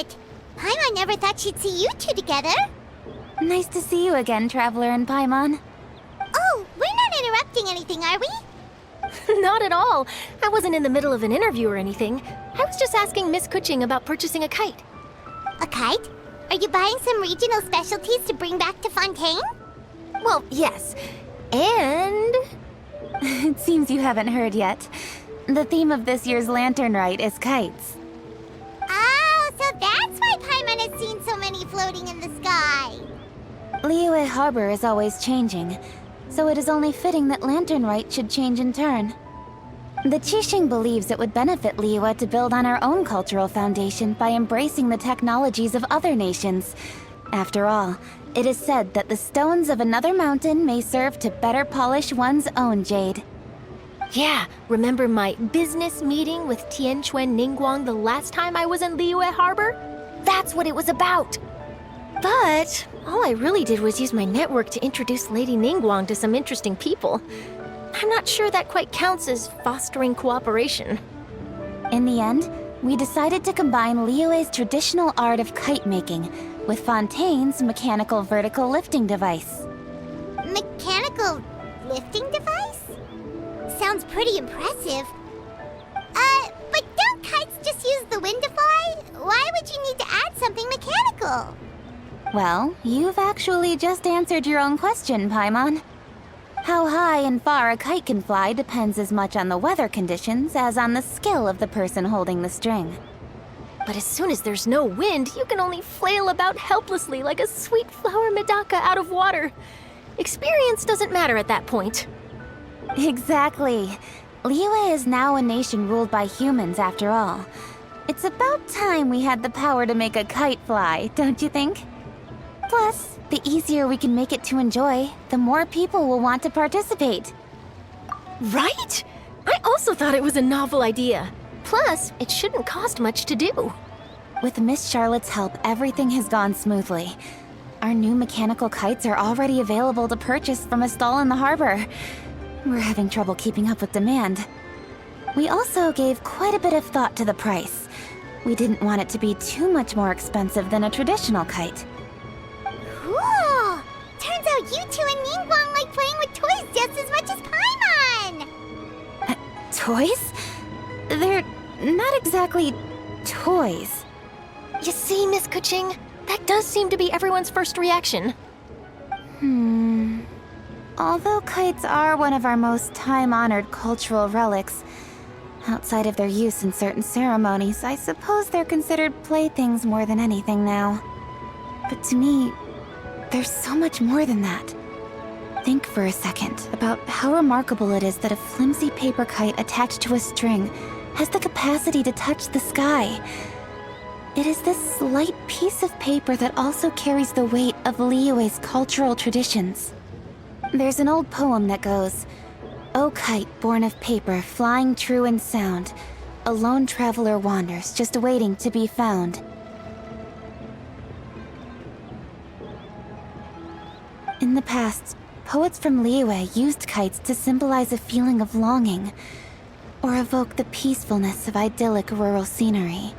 it. Paimon never thought she'd see you two together. Nice to see you again, Traveler and Paimon. Oh, we're not interrupting anything, are we? Not at all. I wasn't in the middle of an interview or anything. I was just asking Miss Kuching about purchasing a kite. A kite? Are you buying some regional specialties to bring back to Fontaine? Well, yes. And... It seems you haven't heard yet. The theme of this year's Lantern Rite is kites. Oh, so that's why Paimon has seen so many floating in the sky. Liyue Harbor is always changing, so it is only fitting that Lantern Rite should change in turn. The Qixing believes it would benefit Liyue to build on our own cultural foundation by embracing the technologies of other nations. After all, it is said that the stones of another mountain may serve to better polish one's own jade. yeah, remember my business meeting with Tianquan Ningguang the last time I was in Liyue Harbor? That's what it was about. But all I really did was use my network to introduce Lady Ningguang to some interesting people. I'm not sure that quite counts as fostering cooperation. In the end, we decided to combine Liyue's traditional art of kite making with Fontaine's mechanical vertical lifting device. Mechanical lifting device? Sounds pretty impressive. But don't kites just use the wind to fly? Why would you need to add something mechanical? Well, you've actually just answered your own question, Paimon. How high and far a kite can fly depends as much on the weather conditions as on the skill of the person holding the string. But as soon as there's no wind, you can only flail about helplessly like a sweet flower medaka out of water. Experience doesn't matter at that point. Exactly. Liyue is now a nation ruled by humans after all. It's about time we had the power to make a kite fly, don't you think? Plus, the easier we can make it to enjoy, the more people will want to participate. Right? I also thought it was a novel idea. Plus, it shouldn't cost much to do. With Miss Charlotte's help, everything has gone smoothly. Our new mechanical kites are already available to purchase from a stall in the harbor. We're having trouble keeping up with demand. We also gave quite a bit of thought to the price. We didn't want it to be too much more expensive than a traditional kite. Cool! Turns out you two and Ningguang like playing with toys just as much as Paimon! Toys? They're not exactly toys. You see, Miss Kuching, that does seem to be everyone's first reaction. Although kites are one of our most time-honored cultural relics, outside of their use in certain ceremonies, I suppose they're considered playthings more than anything now. But to me, there's so much more than that. Think for a second about how remarkable it is that a flimsy paper kite attached to a string has the capacity to touch the sky. It is this slight piece of paper that also carries the weight of Liyue's cultural traditions. There's an old poem that goes, "O kite born of paper, flying true in sound, a lone traveler wanders, just waiting to be found." In the past, poets from Liyue used kites to symbolize a feeling of longing, or evoke the peacefulness of idyllic rural scenery.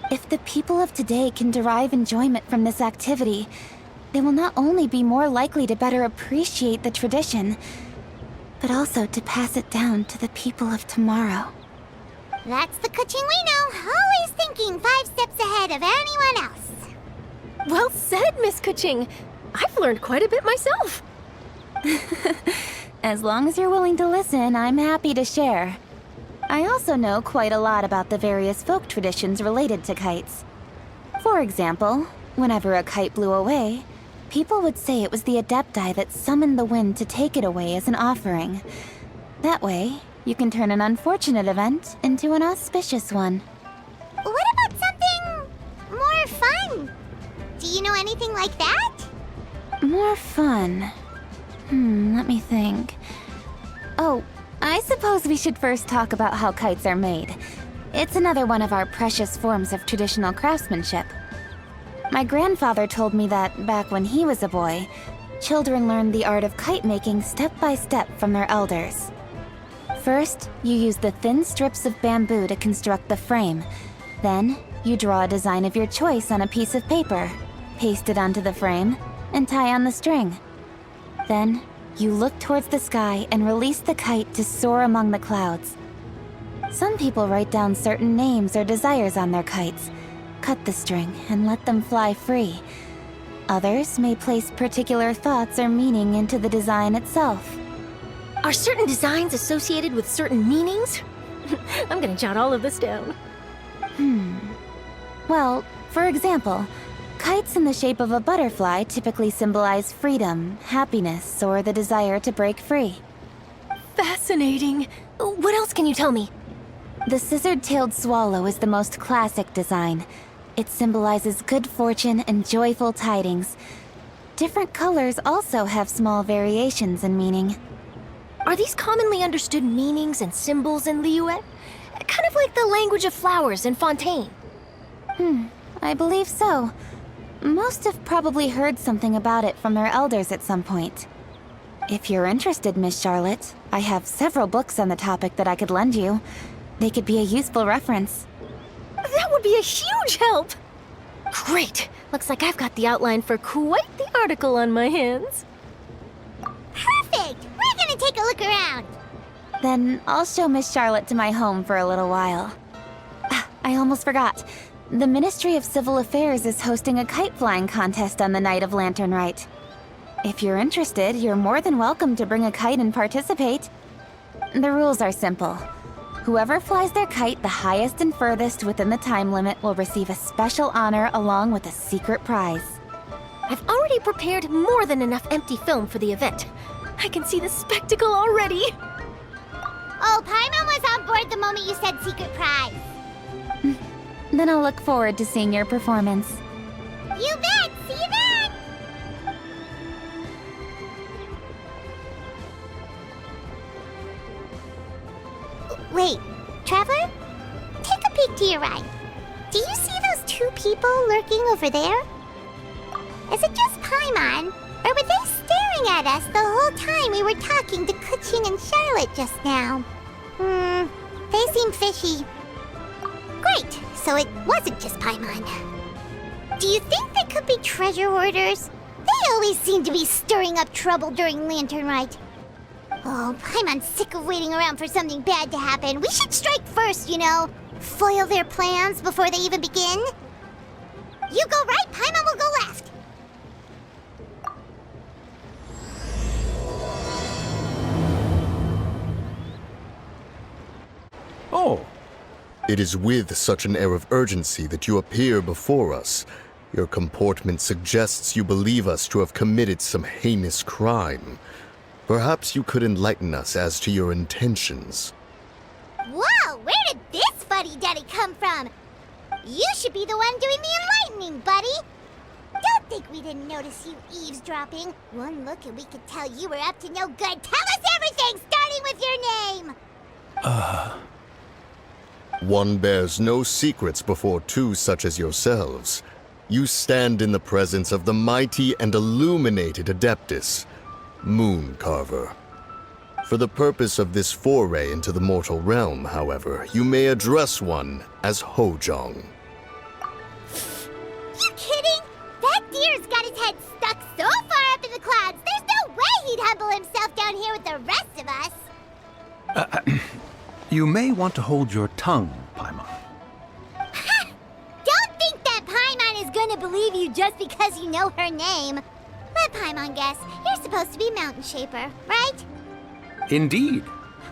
If the people of today can derive enjoyment from this activity, they will not only be more likely to better appreciate the tradition, but also to pass it down to the people of tomorrow. That's the Kuching we know, always thinking 5 steps ahead of anyone else. Well said, Miss Kuching. I've learned quite a bit myself. As long as you're willing to listen, I'm happy to share. I also know quite a lot about the various folk traditions related to kites. For example, whenever a kite blew away, people would say it was the Adepti that summoned the wind to take it away as an offering. That way, you can turn an unfortunate event into an auspicious one. What about something more fun? Do you know anything like that? More fun? Let me think. Oh, I suppose we should first talk about how kites are made. It's another one of our precious forms of traditional craftsmanship. My grandfather told me that, back when he was a boy, children learned the art of kite making step by step from their elders. First, you use the thin strips of bamboo to construct the frame. Then, You draw a design of your choice on a piece of paper, paste it onto the frame, and tie on the string. Then, you look towards the sky and release the kite to soar among the clouds. Some people write down certain names or desires on their kites, cut the string, and let them fly free. Others may place particular thoughts or meaning into the design itself. Are certain designs associated with certain meanings? I'm gonna jot all of this down. Well, for example, kites in the shape of a butterfly typically symbolize freedom, happiness, or the desire to break free. Fascinating. What else can you tell me? The scissored-tailed swallow is the most classic design. It symbolizes good fortune and joyful tidings. Different colors also have small variations in meaning. Are these commonly understood meanings and symbols in Liyue? Kind of like the language of flowers in Fontaine. I believe so. Most have probably heard something about it from their elders at some point. If you're interested, Miss Charlotte, I have several books on the topic that I could lend you. They could be a useful reference. That would be a huge help! Great! Looks like I've got the outline for quite the article on my hands. Perfect! We're gonna take a look around. Then I'll show Miss Charlotte to my home for a little while. I almost forgot. The Ministry of Civil Affairs is hosting a kite-flying contest on the night of Lantern Rite. If you're interested, you're more than welcome to bring a kite and participate. The rules are simple. Whoever flies their kite the highest and furthest within the time limit will receive a special honor along with a secret prize. I've already prepared more than enough empty film for the event. I can see the spectacle already. Oh, Paimon was on board the moment you said secret prize. Then I'll look forward to seeing your performance. You bet! See you then! Wait, Traveler? Take a peek to your right. Do you see those two people lurking over there? Is it just Paimon? Or were they staring at us the whole time we were talking to Kuching and Charlotte just now? They seem fishy. Great, so it wasn't just Paimon. Do you think they could be treasure hoarders? They always seem to be stirring up trouble during Lantern Rite. Oh, Paimon's sick of waiting around for something bad to happen. We should strike first, you know. Foil their plans before they even begin. You go right, Paimon will go left. Oh. It is with such an air of urgency that you appear before us. Your comportment suggests you believe us to have committed some heinous crime. Perhaps you could enlighten us as to your intentions. Whoa, where did this fuddy-duddy come from? You should be the one doing the enlightening, buddy. Don't think we didn't notice you eavesdropping. One look and we could tell you were up to no good. Tell us everything, starting with your name. One bears no secrets before two such as yourselves. You stand in the presence of the mighty and illuminated Adeptus, Mooncarver. For the purpose of this foray into the mortal realm, however, you may address one as Hojong. You kidding? That deer's got his head stuck so far up in the clouds, there's no way he'd humble himself down here with the rest of us. You may want to hold your tongue, Paimon. Ha! Don't think that Paimon is gonna believe you just because you know her name. Let Paimon guess. You're supposed to be Mountain Shaper, right? Indeed.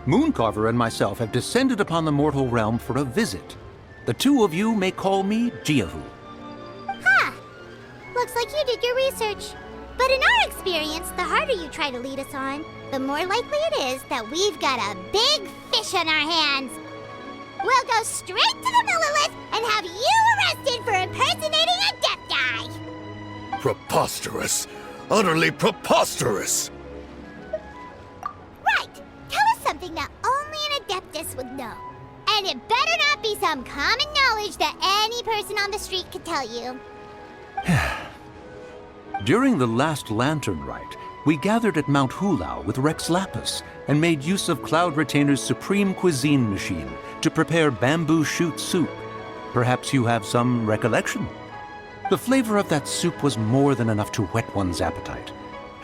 Mooncarver and myself have descended upon the mortal realm for a visit. The two of you may call me Jiahu. Huh. Looks like you did your research. But in our experience, the harder you try to lead us on, the more likely it is that we've got a big fish on our hands. We'll go straight to the Millilith and have you arrested for impersonating a Adepti! Preposterous! Utterly preposterous! Right! Tell us something that only an Adeptus would know. And it better not be some common knowledge that any person on the street could tell you. During the last Lantern Rite, we gathered at Mount Hulao with Rex Lapis and made use of Cloud Retainer's supreme cuisine machine to prepare bamboo shoot soup. Perhaps you have some recollection. The flavor of that soup was more than enough to whet one's appetite.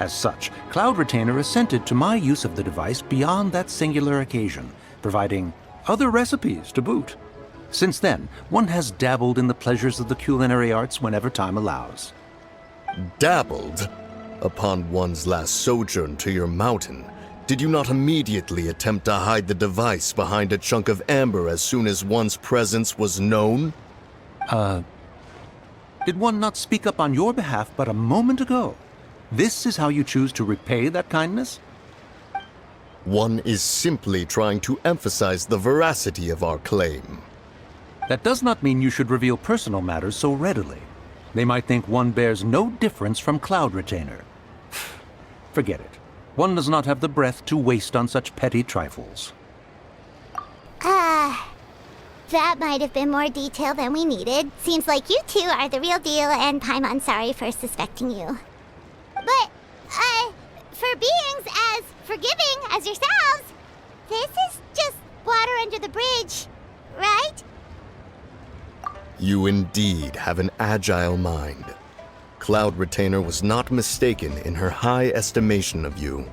As such, Cloud Retainer assented to my use of the device beyond that singular occasion, providing other recipes to boot. Since then, one has dabbled in the pleasures of the culinary arts whenever time allows. Dabbled? Upon one's last sojourn to your mountain, did you not immediately attempt to hide the device behind a chunk of amber as soon as one's presence was known? Did one not speak up on your behalf but a moment ago? This is how you choose to repay that kindness? One is simply trying to emphasize the veracity of our claim. That does not mean you should reveal personal matters so readily. They might think one bears no difference from Cloud Retainer. Forget it. One does not have the breath to waste on such petty trifles. That might have been more detail than we needed. Seems like you two are the real deal, and Paimon sorry for suspecting you. But, for beings as forgiving as yourselves, this is just water under the bridge, right? You indeed have an agile mind. Cloud Retainer was not mistaken in her high estimation of you.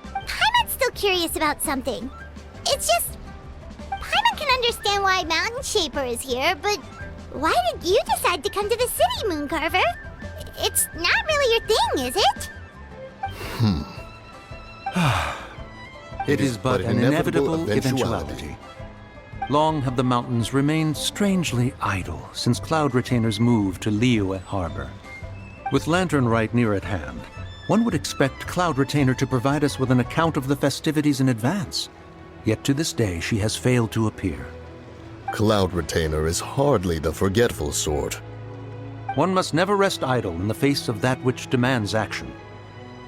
Paimon's still curious about something. It's just, Paimon can understand why Mountain Shaper is here, but why did you decide to come to the city, Mooncarver? It's not really your thing, is it? It is but an inevitable eventuality. Long have the mountains remained strangely idle since Cloud Retainer's move to Liyue Harbor. With Lantern Rite near at hand, one would expect Cloud Retainer to provide us with an account of the festivities in advance. Yet to this day, she has failed to appear. Cloud Retainer is hardly the forgetful sort. One must never rest idle in the face of that which demands action.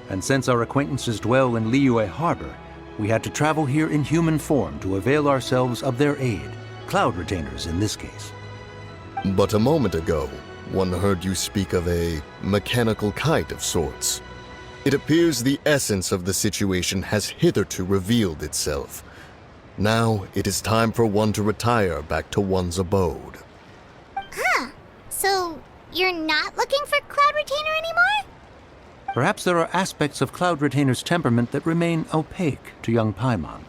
And since our acquaintances dwell in Liyue Harbor, we had to travel here in human form to avail ourselves of their aid, Cloud Retainers in this case. But a moment ago, one heard you speak of a mechanical kite of sorts. It appears the essence of the situation has hitherto revealed itself. Now it is time for one to retire back to one's abode. So, you're not looking for Cloud Retainer anymore? Perhaps there are aspects of Cloud Retainer's temperament that remain opaque to young Paimon.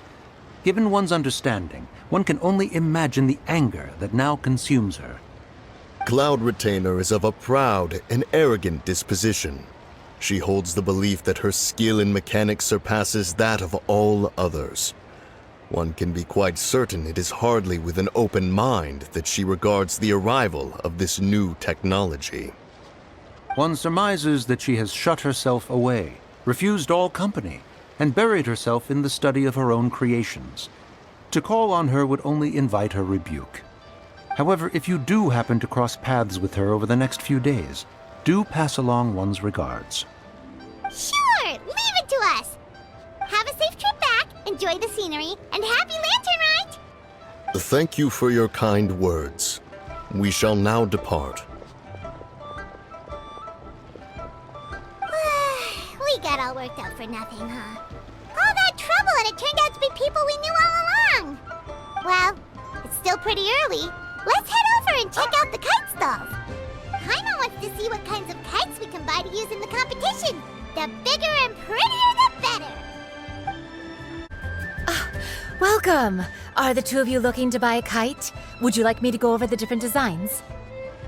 Given one's understanding, one can only imagine the anger that now consumes her. Cloud Retainer is of a proud and arrogant disposition. She holds the belief that her skill in mechanics surpasses that of all others. One can be quite certain it is hardly with an open mind that she regards the arrival of this new technology. One surmises that she has shut herself away, refused all company, and buried herself in the study of her own creations. To call on her would only invite her rebuke. However, if you do happen to cross paths with her over the next few days, do pass along one's regards. Sure, leave it to us. Have a safe trip back, enjoy the scenery, and happy Lantern Rite! Thank you for your kind words. We shall now depart. We got all worked up for nothing, huh? All that trouble and it turned out to be people we knew all along. Well, it's still pretty early. Let's head over and check out the kite stalls. Paimon wants to see what kinds of kites we can buy to use in the competition. The bigger and prettier, the better. Welcome! Are the two of you looking to buy a kite? Would you like me to go over the different designs?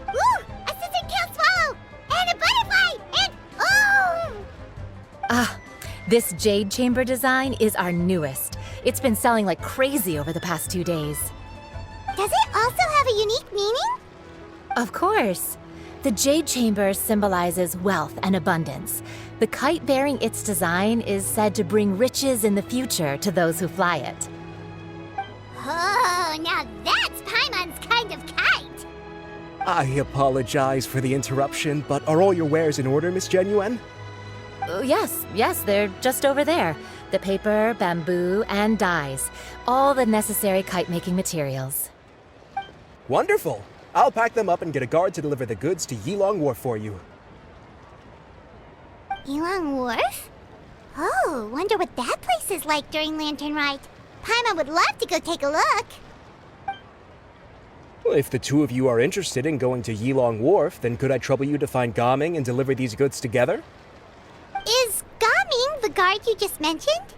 Ooh, a scissor tail swallow! And a butterfly! And oh! This jade chamber design is our newest. It's been selling like crazy over the past 2 days. Does it also have a unique meaning? Of course. The jade chamber symbolizes wealth and abundance. The kite bearing its design is said to bring riches in the future to those who fly it. Oh, now that's Paimon's kind of kite! I apologize for the interruption, but are all your wares in order, Miss Genuine? Yes, they're just over there. The paper, bamboo, and dyes. All the necessary kite-making materials. Wonderful! I'll pack them up and get a guard to deliver the goods to Yilong Wharf for you. Yilong Wharf? Oh, wonder what that place is like during Lantern Rite. Paimon would love to go take a look. Well, if the two of you are interested in going to Yilong Wharf, then could I trouble you to find Gaming and deliver these goods together? Is Gaming the guard you just mentioned?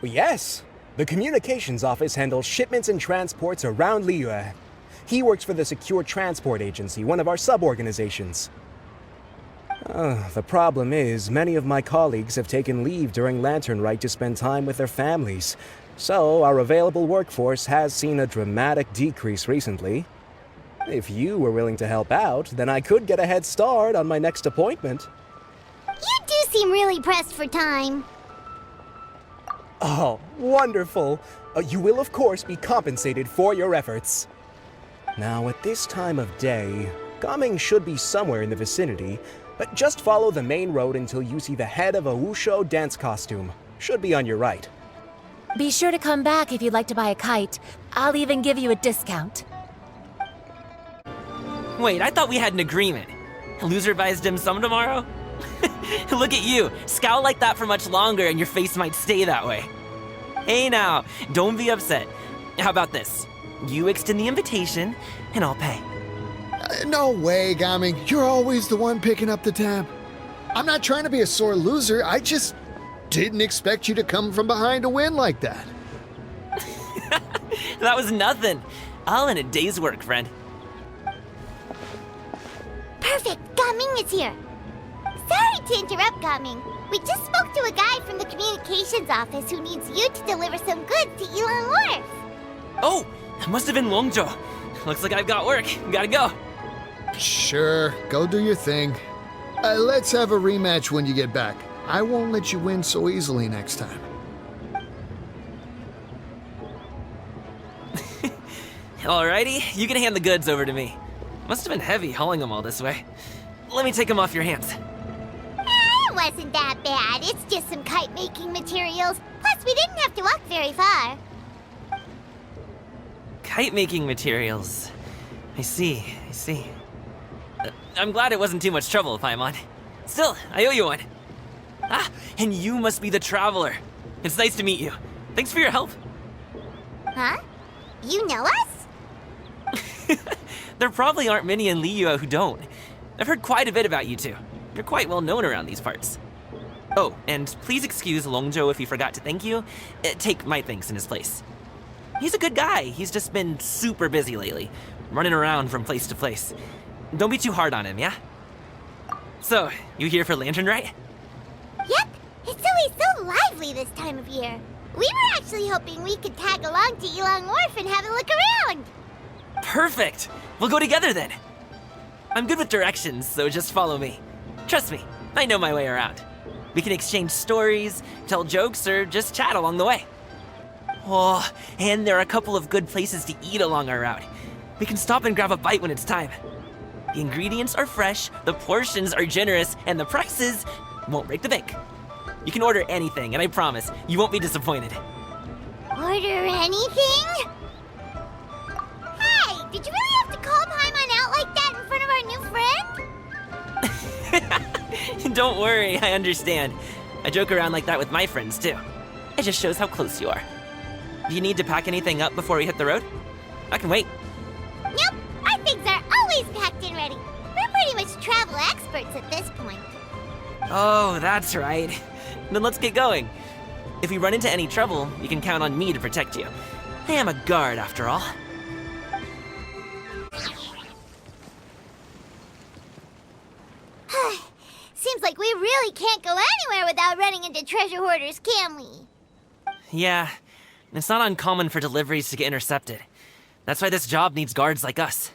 Well, yes. The communications office handles shipments and transports around Liyue. He works for the Secure Transport Agency, one of our sub-organizations. The problem is, many of my colleagues have taken leave during Lantern Rite to spend time with their families. So, our available workforce has seen a dramatic decrease recently. If you were willing to help out, then I could get a head start on my next appointment. You do seem really pressed for time. Oh, wonderful! You will, of course, be compensated for your efforts. Now, at this time of day, Gaming should be somewhere in the vicinity, but just follow the main road until you see the head of a Wushu dance costume. Should be on your right. Be sure to come back if you'd like to buy a kite. I'll even give you a discount. Wait, I thought we had an agreement. Loser buys dim sum tomorrow? Look at you. Scowl like that for much longer and your face might stay that way. Hey now, don't be upset. How about this? You extend the invitation, and I'll pay. No way, Gaming. You're always the one picking up the tab. I'm not trying to be a sore loser. I just didn't expect you to come from behind to win like that. That was nothing. All in a day's work, friend. Perfect, Gaming is here. Sorry to interrupt, Gaming. We just spoke to a guy from the communications office who needs you to deliver some goods to Yilong Wharf. Oh, that must have been Longzhou. Looks like I've got work. Gotta go. Sure, go do your thing. Let's have a rematch when you get back. I won't let you win so easily next time. Alrighty, you can hand the goods over to me. Must have been heavy hauling them all this way. Let me take them off your hands. It wasn't that bad. It's just some kite-making materials. Plus, we didn't have to walk very far. Kite-making materials. I see. I'm glad it wasn't too much trouble, Paimon. Still, I owe you one. Ah, and you must be the traveler. It's nice to meet you. Thanks for your help. Huh? You know us? There probably aren't many in Liyue who don't. I've heard quite a bit about you two. You're quite well known around these parts. Oh, and please excuse Longzhou if he forgot to thank you. Take my thanks in his place. He's a good guy. He's just been super busy lately, running around from place to place. Don't be too hard on him, yeah? So, you here for Lantern Rite? Yep. It's always so lively this time of year. We were actually hoping we could tag along to Yilong Wharf and have a look around. Perfect! We'll go together then. I'm good with directions, so just follow me. Trust me, I know my way around. We can exchange stories, tell jokes, or just chat along the way. Oh, and there are a couple of good places to eat along our route. We can stop and grab a bite when it's time. The ingredients are fresh, the portions are generous, and the prices won't break the bank. You can order anything, and I promise, you won't be disappointed. Order anything? Hey, did you really have to call Paimon out like that in front of our new friend? Don't worry, I understand. I joke around like that with my friends, too. It just shows how close you are. Do you need to pack anything up before we hit the road? I can wait. Nope, our things are always packed and ready. We're pretty much travel experts at this point. Oh, that's right. Then let's get going. If we run into any trouble, you can count on me to protect you. I am a guard, after all. Seems like we really can't go anywhere without running into treasure hoarders, can we? Yeah, it's not uncommon for deliveries to get intercepted. That's why this job needs guards like us.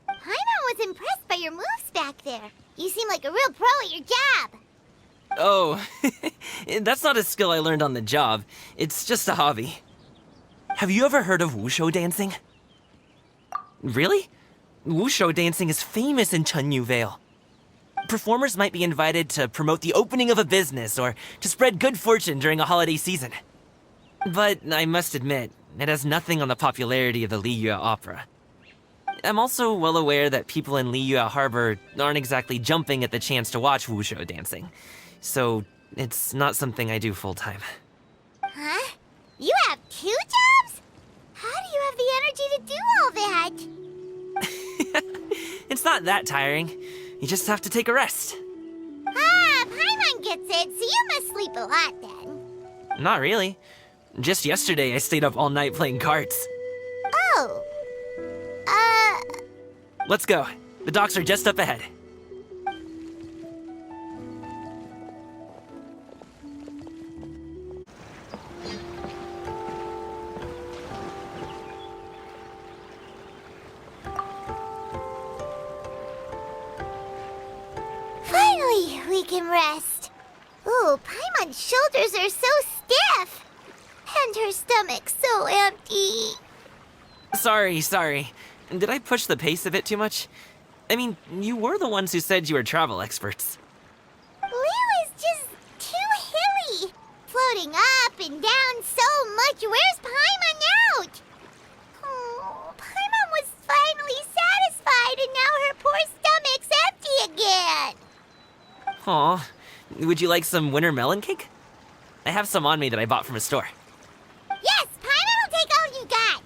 Paimon was impressed by your moves back there. You seem like a real pro at your job. Oh, that's not a skill I learned on the job. It's just a hobby. Have you ever heard of Wushu dancing? Really? Wushu dancing is famous in Chunyu Vale. Performers might be invited to promote the opening of a business or to spread good fortune during a holiday season. But I must admit, it has nothing on the popularity of the Liyue opera. I'm also well aware that people in Liyue Harbor aren't exactly jumping at the chance to watch Wushu dancing. So, it's not something I do full-time. Huh? You have 2 jobs? How do you have the energy to do all that? It's not that tiring. You just have to take a rest. Ah, Paimon gets it, so you must sleep a lot then. Not really. Just yesterday, I stayed up all night playing cards. Oh. Let's go. The docks are just up ahead. Finally, we can rest. Ooh, Paimon's shoulders are so stiff. And her stomach's so empty. Sorry. Did I push the pace a bit too much? I mean, you were the ones who said you were travel experts. Liu is just too hilly. Floating up and down so much. Where's Paimon out? Oh, Paimon was finally satisfied and now her poor stomach's empty again. Aw, would you like some winter melon cake? I have some on me that I bought from a store. Yes, Paimon will take all you got.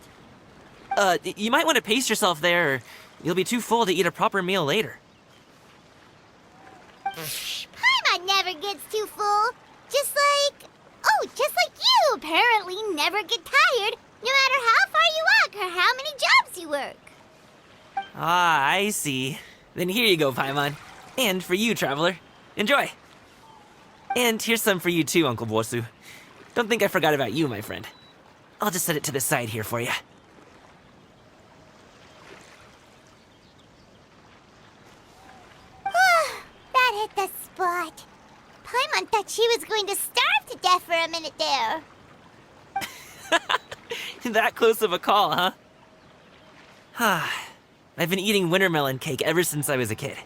You might want to pace yourself there, or you'll be too full to eat a proper meal later. Paimon never gets too full. Just like you apparently never get tired, no matter how far you walk or how many jobs you work. Ah, I see. Then here you go, Paimon. And for you, traveler. Enjoy. And here's some for you too, Uncle Bosu. Don't think I forgot about you, my friend. I'll just set it to the side here for you. That hit the spot. Paimon thought she was going to starve to death for a minute there. That close of a call, huh? I've been eating winter melon cake ever since I was a kid.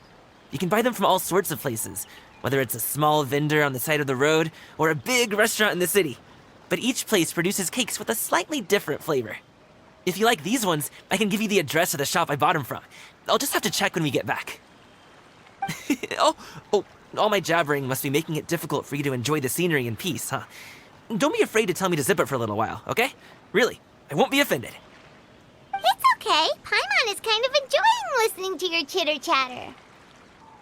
You can buy them from all sorts of places, whether it's a small vendor on the side of the road or a big restaurant in the city. But each place produces cakes with a slightly different flavor. If you like these ones, I can give you the address of the shop I bought them from. I'll just have to check when we get back. Oh, all my jabbering must be making it difficult for you to enjoy the scenery in peace, huh? Don't be afraid to tell me to zip it for a little while, okay? Really, I won't be offended. It's okay. Paimon is kind of enjoying listening to your chitter-chatter.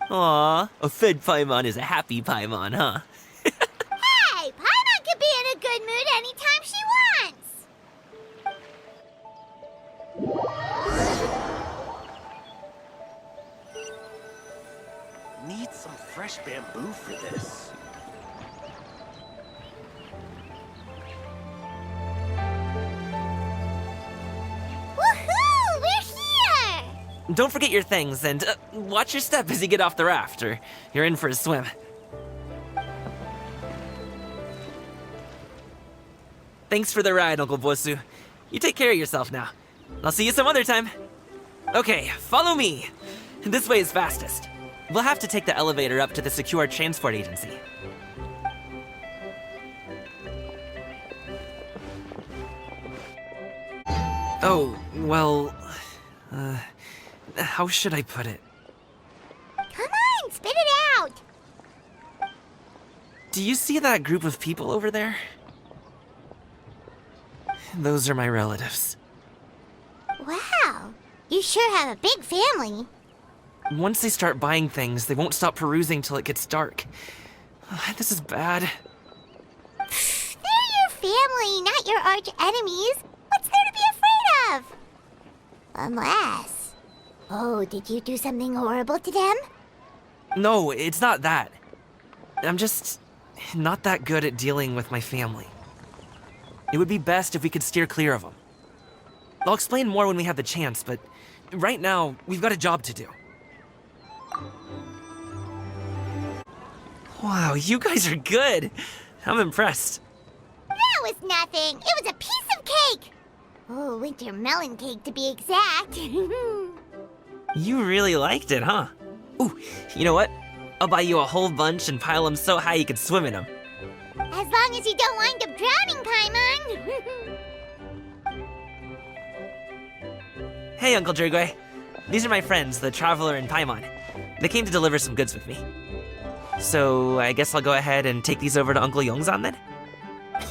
Aw, a fed Paimon is a happy Paimon, huh? Hey, Paimon can be in a good mood anytime she wants. Need some fresh bamboo for this. Woohoo! We're here! Don't forget your things, and watch your step as you get off the raft, or you're in for a swim. Thanks for the ride, Uncle Bosu. You take care of yourself now. I'll see you some other time. Okay, follow me. This way is fastest. We'll have to take the elevator up to the secure transport agency. Oh, well... how should I put it? Come on, spit it out! Do you see that group of people over there? Those are my relatives. Wow, you sure have a big family. Once they start buying things, they won't stop perusing till it gets dark. This is bad. They're your family, not your arch enemies. What's there to be afraid of? Unless... Oh, did you do something horrible to them? No, it's not that. I'm just not that good at dealing with my family. It would be best if we could steer clear of them. I'll explain more when we have the chance, but right now, we've got a job to do. Wow, you guys are good. I'm impressed. That was nothing. It was a piece of cake. Oh, winter melon cake to be exact. You really liked it, huh? Ooh, you know what? I'll buy you a whole bunch and pile them so high you could swim in them. As long as you don't wind up drowning, Paimon. Hey, Uncle Drigway. These are my friends, the Traveler and Paimon. They came to deliver some goods with me. So, I guess I'll go ahead and take these over to Uncle Yongzan then?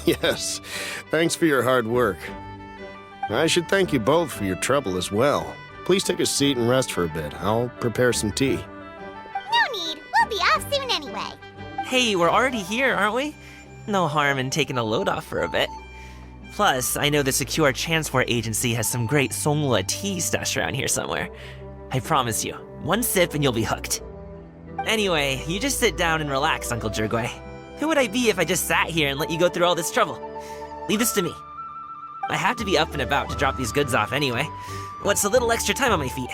Yes, thanks for your hard work. I should thank you both for your trouble as well. please take a seat and rest for a bit. I'll prepare some tea. No need. We'll be off soon anyway. Hey, we're already here, aren't we? No harm in taking a load off for a bit. Plus, I know the Secure Transport Agency has some great Songhua tea stashed around here somewhere. I promise you, one sip and you'll be hooked. Anyway, you just sit down and relax, Uncle Jirgwe. Who would I be if I just sat here and let you go through all this trouble? Leave this to me. I have to be up and about to drop these goods off anyway. What's a little extra time on my feet?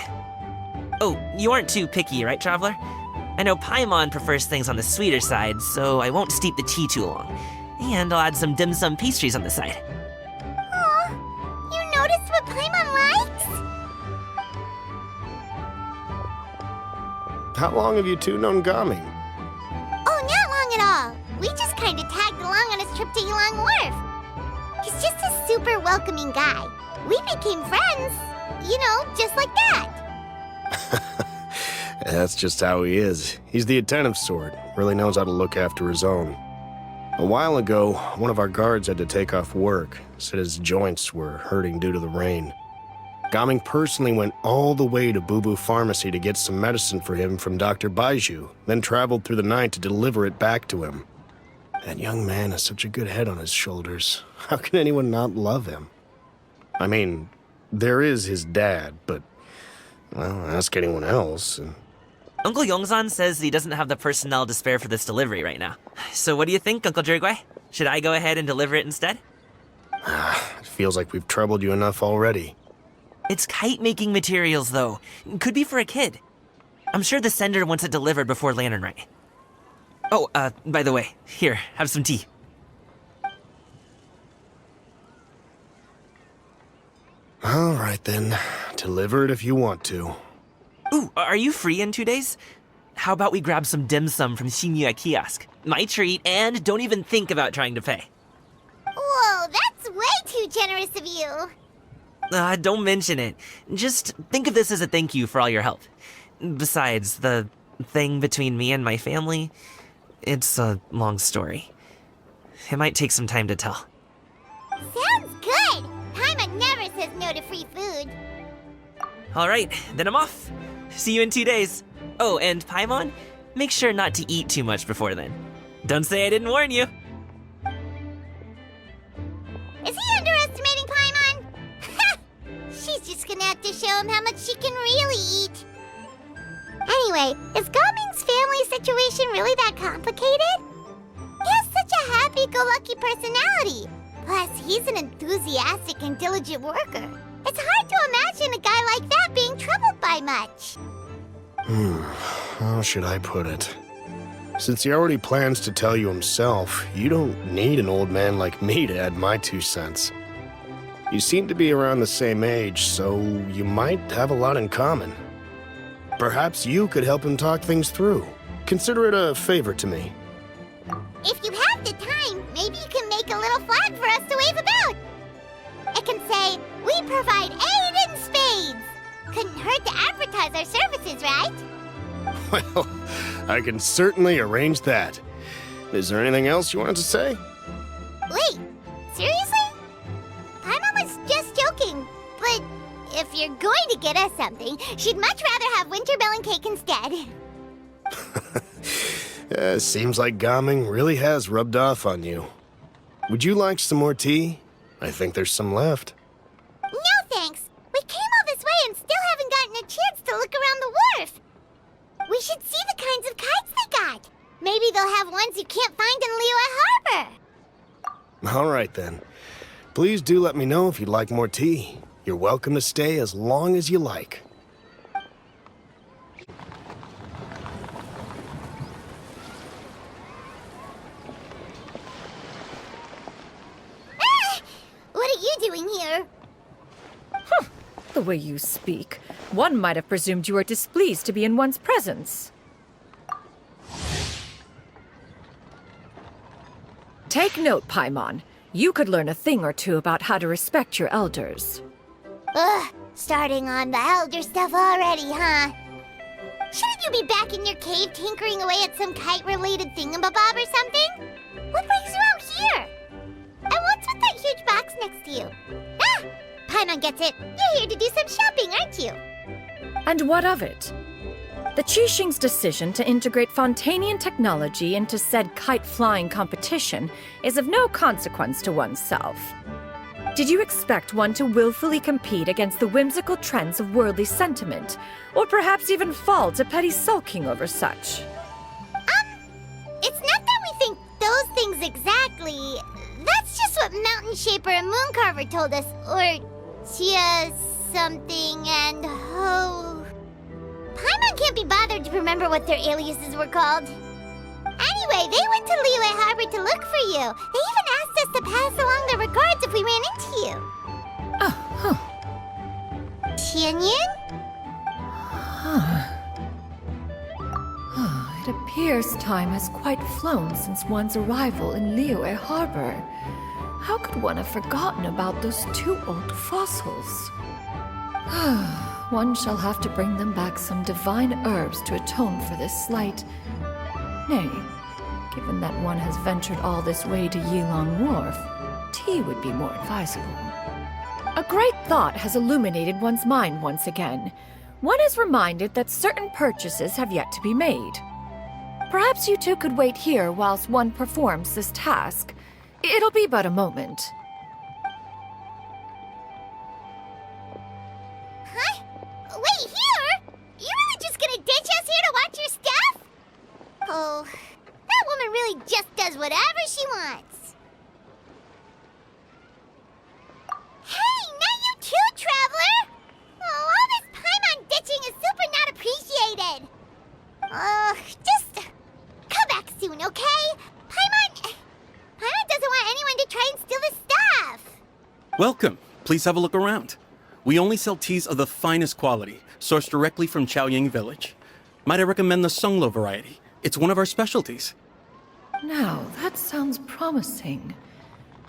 Oh, you aren't too picky, right, Traveler? I know Paimon prefers things on the sweeter side, so I won't steep the tea too long. And I'll add some dim sum pastries on the side. Aw, you noticed what Paimon likes? How long have you two known Gaming? Oh, not long at all. We just kind of tagged along on his trip to Yulong Wharf. He's just a super welcoming guy. We became friends, you know, just like that. That's just how he is. He's the attentive sort, really knows how to look after his own. A while ago, one of our guards had to take off work, said his joints were hurting due to the rain. Gaming personally went all the way to Boo Boo Pharmacy to get some medicine for him from Dr. Baiju, then traveled through the night to deliver it back to him. That young man has such a good head on his shoulders. How can anyone not love him? I mean, there is his dad, but, well, ask anyone else. Uncle Yongzan says he doesn't have the personnel to spare for this delivery right now. So what do you think, Uncle Jirgwe? Should I go ahead and deliver it instead? It feels like we've troubled you enough already. It's kite-making materials, though. Could be for a kid. I'm sure the sender wants it delivered before Lantern Rite. Oh, by the way, here, have some tea. All right, then. Deliver it if you want to. Ooh, are you free in 2 days? How about we grab some dim sum from Shinya Kiosk? My treat, and don't even think about trying to pay. Whoa, that's way too generous of you. Don't mention it. Just think of this as a thank you for all your help. Besides, the thing between me and my family, it's a long story. It might take some time to tell. Sounds good. Paimon never says no to free food. All right, then I'm off. See you in 2 days. Oh, and Paimon, make sure not to eat too much before then. Don't say I didn't warn you. Is he underestimating Paimon? She's just gonna have to show him how much she can really eat. Anyway, is Gaming's family situation really that complicated? He has such a happy-go-lucky personality. Plus, he's an enthusiastic and diligent worker. It's hard to imagine a guy like that being troubled by much. How should I put it? Since he already plans to tell you himself, you don't need an old man like me to add my 2 cents. You seem to be around the same age, so you might have a lot in common. Perhaps you could help him talk things through. Consider it a favor to me. If you have the time, maybe you can make a little flag for us to wave about. It can say, "We provide aid in spades." Couldn't hurt to advertise our services, right? Well, I can certainly arrange that. Is there anything else you wanted to say? Wait, seriously? Paimon was just joking, but if you're going to get us something, she'd much rather have wintermelon cake instead. Seems like Gaming really has rubbed off on you. Would you like some more tea? I think there's some left. No thanks. We came all this way and still haven't gotten a chance to look around the wharf. We should see the kinds of kites they got. Maybe they'll have ones you can't find in Liyue Harbor. All right, then. Please do let me know if you'd like more tea. You're welcome to stay as long as you like. What are you doing here? The way you speak, one might have presumed you were displeased to be in one's presence. Take note, Paimon. You could learn a thing or two about how to respect your elders. Ugh, starting on the elder stuff already, huh? Shouldn't you be back in your cave tinkering away at some kite-related thingamabob or something? What brings you out here? And what's with that huge box next to you? Ah! Paimon gets it. You're here to do some shopping, aren't you? And what of it? The Qixing's decision to integrate Fontanian technology into said kite-flying competition is of no consequence to oneself. Did you expect one to willfully compete against the whimsical trends of worldly sentiment, or perhaps even fall to petty sulking over such? It's not that we think those things exactly. That's just what Mountain Shaper and Moon Carver told us. Or Chia something and Ho. Paimon can't be bothered to remember what their aliases were called. Anyway, they went to Liyue Harbor to look for you. They even asked us to pass along their regards if we ran into you. Oh, huh. Tianyin? It appears time has quite flown since one's arrival in Liyue Harbor. How could one have forgotten about those 2 old fossils? One shall have to bring them back some divine herbs to atone for this slight. Nay, given that one has ventured all this way to Yilong Wharf, tea would be more advisable. A great thought has illuminated one's mind once again. One is reminded that certain purchases have yet to be made. Perhaps you two could wait here whilst one performs this task. It'll be but a moment. Huh? Wait, here? You really just gonna ditch us here to watch your stuff? Oh, that woman really just does whatever she wants. Hey, not you too, Traveler! Oh, all this Paimon ditching is super not appreciated. Just come back soon, okay? Paimon doesn't want anyone to try and steal the stuff. Welcome. Please have a look around. We only sell teas of the finest quality, sourced directly from Chaoying Village. Might I recommend the Songlo variety? It's one of our specialties. Now, that sounds promising.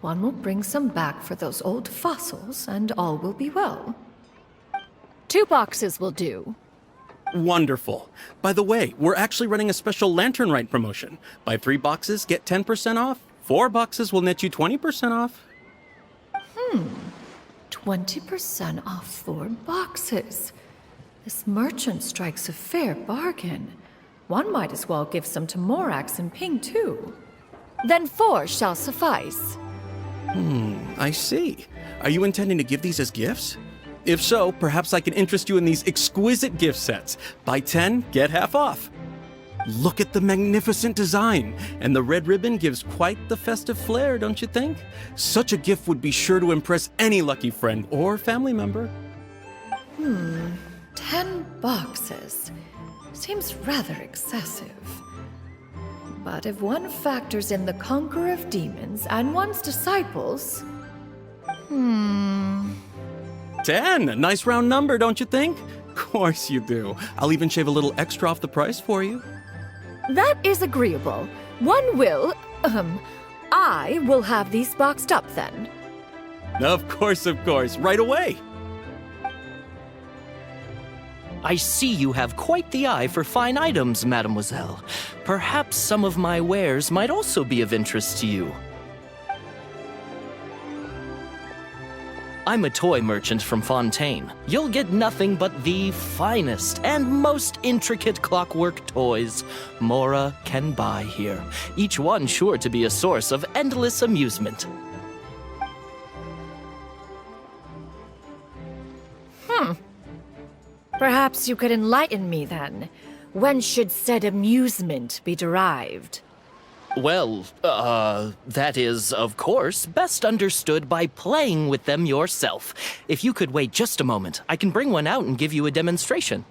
One will bring some back for those old fossils, and all will be well. 2 boxes will do. Wonderful. By the way, we're actually running a special Lantern Rite promotion. Buy 3 boxes, get 10% off. 4 boxes will net you 20% off. 20% off 4 boxes. This merchant strikes a fair bargain. One might as well give some to Morax and Ping, too. Then 4 shall suffice. I see. Are you intending to give these as gifts? If so, perhaps I can interest you in these exquisite gift sets. Buy 10, get half off. Look at the magnificent design, and the red ribbon gives quite the festive flair, don't you think? Such a gift would be sure to impress any lucky friend or family member. 10 boxes. Seems rather excessive. But if one factors in the Conqueror of Demons and one's disciples... 10! A nice round number, don't you think? Course you do. I'll even shave a little extra off the price for you. That is agreeable. One will... I will have these boxed up then. Of course, right away. I see you have quite the eye for fine items, mademoiselle. Perhaps some of my wares might also be of interest to you. I'm a toy merchant from Fontaine. You'll get nothing but the finest and most intricate clockwork toys Mora can buy here, each one sure to be a source of endless amusement. Perhaps you could enlighten me then. When should said amusement be derived? Well, that is, of course, best understood by playing with them yourself. If you could wait just a moment, I can bring one out and give you a demonstration.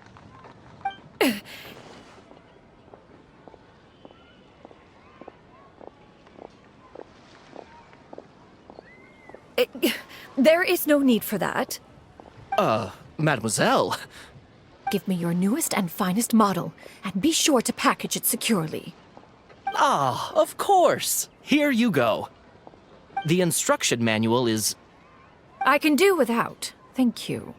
There is no need for that. Mademoiselle. Give me your newest and finest model, and be sure to package it securely. Ah, of course. Here you go. The instruction manual is... I can do without, thank you.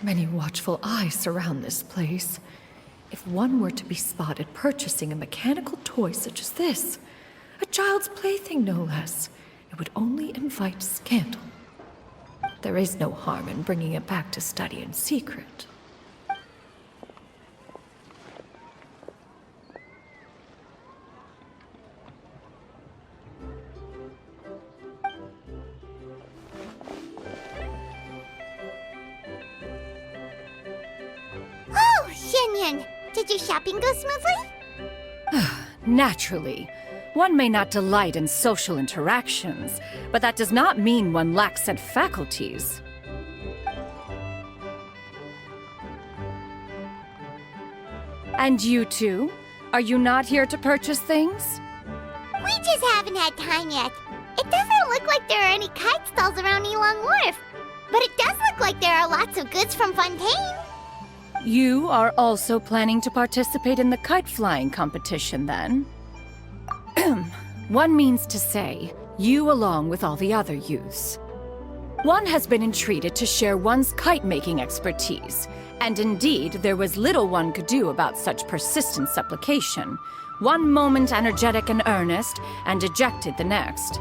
Many watchful eyes surround this place. If one were to be spotted purchasing a mechanical toy such as this, a child's plaything no less, it would only invite scandal. There is no harm in bringing it back to study in secret. Xianyun. Did your shopping go smoothly? Naturally. One may not delight in social interactions, but that does not mean one lacks said faculties. And you two? Are you not here to purchase things? We just haven't had time yet. It doesn't look like there are any kite stalls around Elong Wharf, but it does look like there are lots of goods from Fontaine. You are also planning to participate in the kite flying competition, then? One means to say, you along with all the other youths. One has been entreated to share one's kite-making expertise, and indeed, there was little one could do about such persistent supplication. One moment energetic and earnest, and dejected the next.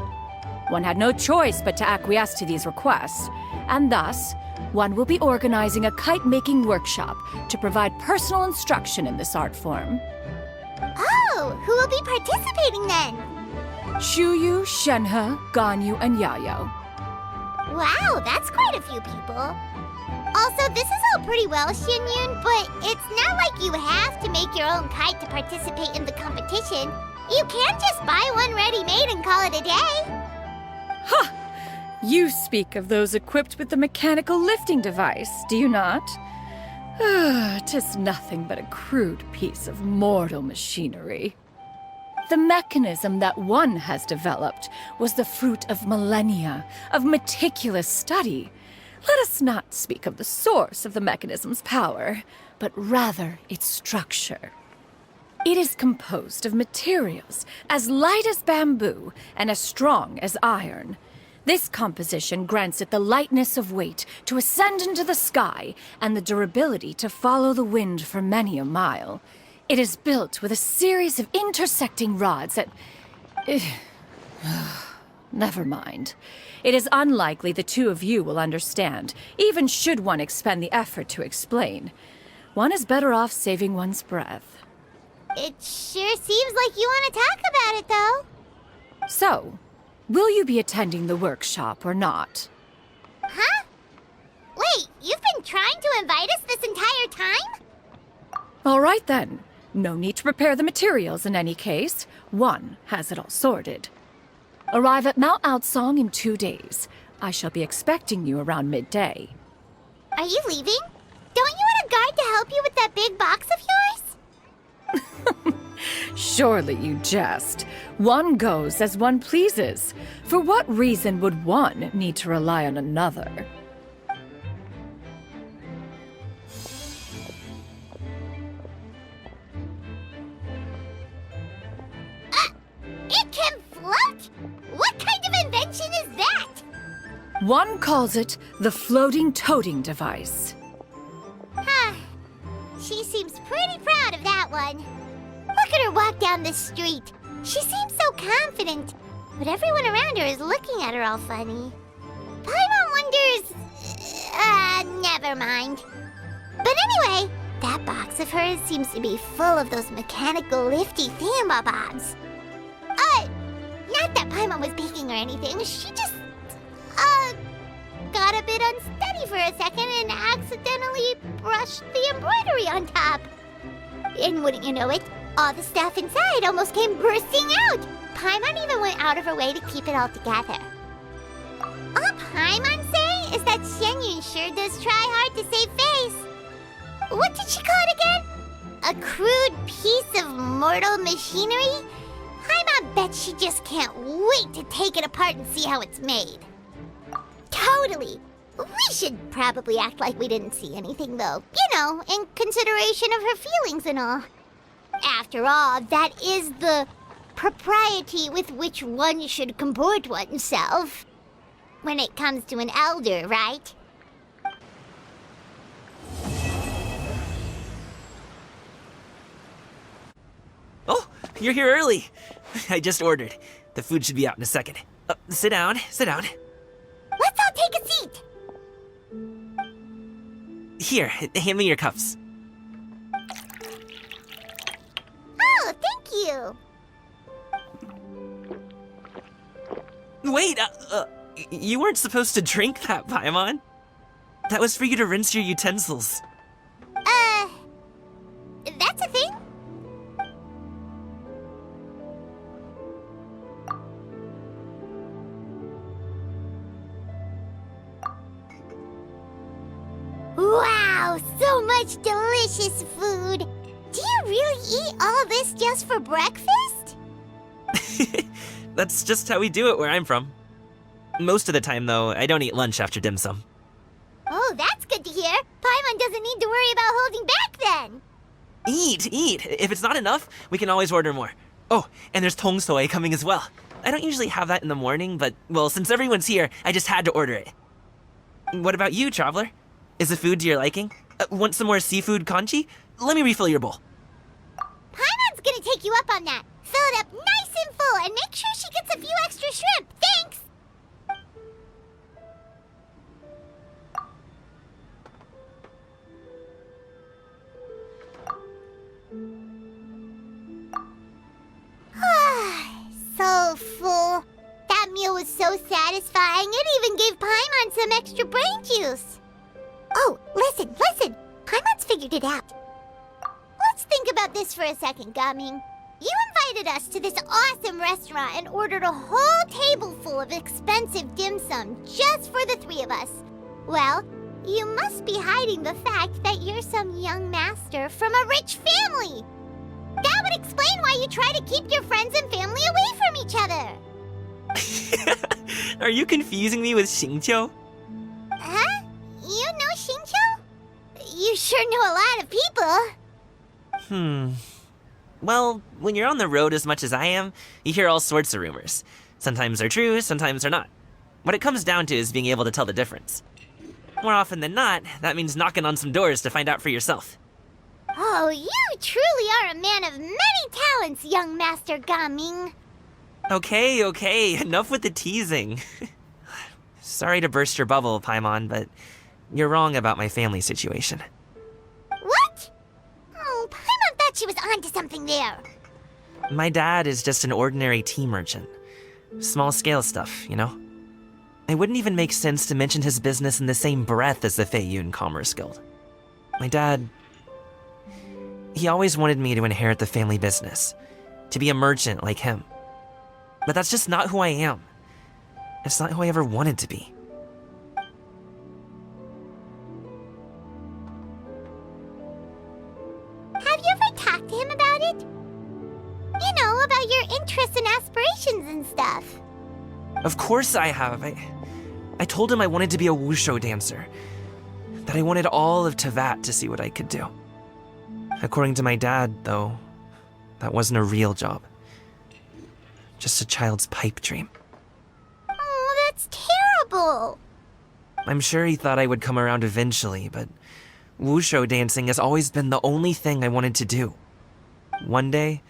One had no choice but to acquiesce to these requests, and thus, one will be organizing a kite-making workshop to provide personal instruction in this art form. Oh, who will be participating then? Shuyu, Shenhe, Ganyu, and Yayo. Wow, that's quite a few people. Also, this is all pretty well, Xianyun, but it's not like you have to make your own kite to participate in the competition. You can just buy one ready-made and call it a day. Ha! You speak of those equipped with the mechanical lifting device, do you not? 'Tis nothing but a crude piece of mortal machinery. The mechanism that one has developed was the fruit of millennia of meticulous study. Let us not speak of the source of the mechanism's power, but rather its structure. It is composed of materials as light as bamboo and as strong as iron. This composition grants it the lightness of weight to ascend into the sky and the durability to follow the wind for many a mile. It is built with a series of intersecting rods that... Never mind. It is unlikely the two of you will understand, even should one expend the effort to explain. One is better off saving one's breath. It sure seems like you want to talk about it, though. So, will you be attending the workshop or not? Huh? Wait, you've been trying to invite us this entire time? All right then. No need to prepare the materials in any case. One has it all sorted. Arrive at Mount Outsong in 2 days. I shall be expecting you around midday. Are you leaving? Don't you want a guard to help you with that big box of yours? Surely you jest. One goes as one pleases. For what reason would one need to rely on another? It can float? What kind of invention is that? One calls it the floating toting device. Huh. She seems pretty proud of that one. Look at her walk down the street. She seems so confident, but everyone around her is looking at her all funny. Paimon wonders... never mind. But anyway, that box of hers seems to be full of those mechanical lifty thingamabobs. Not that Paimon was peeking or anything. She just, got a bit unsteady for a second and accidentally brushed the embroidery on top. And wouldn't you know it, all the stuff inside almost came bursting out. Paimon even went out of her way to keep it all together. All Paimon say is that Xianyun sure does try hard to save face. What did she call it again? A crude piece of mortal machinery? Paimon bets she just can't wait to take it apart and see how it's made. Totally. We should probably act like we didn't see anything, though. You know, in consideration of her feelings and all. After all, that is the propriety with which one should comport oneself. When it comes to an elder, right? Oh, you're here early. I just ordered. The food should be out in a second. Sit down, sit down. Let's all take a seat. Here, hand me your cups. Oh, thank you. Wait, you weren't supposed to drink that, Paimon. That was for you to rinse your utensils. Wow, so much delicious food! Do you really eat all this just for breakfast? That's just how we do it where I'm from. Most of the time, though, I don't eat lunch after dim sum. Oh, that's good to hear. Paimon doesn't need to worry about holding back then. Eat! If it's not enough, we can always order more. Oh, and there's tong soy coming as well. I don't usually have that in the morning, but, well, since everyone's here, I just had to order it. What about you, Traveler? Is the food to your liking? Want some more seafood congee? Let me refill your bowl. Paimon's gonna take you up on that. Fill it up nice and full and make sure she gets a few extra shrimp. Thanks! So full. That meal was so satisfying, it even gave Paimon some extra brain juice. Oh, listen. Paimon's figured it out. Let's think about this for a second, Gaming. You invited us to this awesome restaurant and ordered a whole table full of expensive dim sum just for the three of us. Well, you must be hiding the fact that you're some young master from a rich family. That would explain why you try to keep your friends and family away from each other. Are you confusing me with Xingqiu? Huh? You know Xingqiu? You sure know a lot of people. Well, when you're on the road as much as I am, you hear all sorts of rumors. Sometimes they're true, sometimes they're not. What it comes down to is being able to tell the difference. More often than not, that means knocking on some doors to find out for yourself. Oh, you truly are a man of many talents, young Master Gaming. Okay, enough with the teasing. Sorry to burst your bubble, Paimon, but you're wrong about my family situation. What? Oh, Paimon thought she was onto something there. My dad is just an ordinary tea merchant. Small-scale stuff, you know? It wouldn't even make sense to mention his business in the same breath as the Feiyun Commerce Guild. My dad... he always wanted me to inherit the family business, to be a merchant like him. But that's just not who I am. It's not who I ever wanted to be. Have you ever talked to him about it? You know, about your interests and aspirations and stuff. Of course I have. I told him I wanted to be a wushu dancer. That I wanted all of Tevat to see what I could do. According to my dad, though, that wasn't a real job. Just a child's pipe dream. Oh, that's terrible. I'm sure he thought I would come around eventually, but wushu dancing has always been the only thing I wanted to do. One day,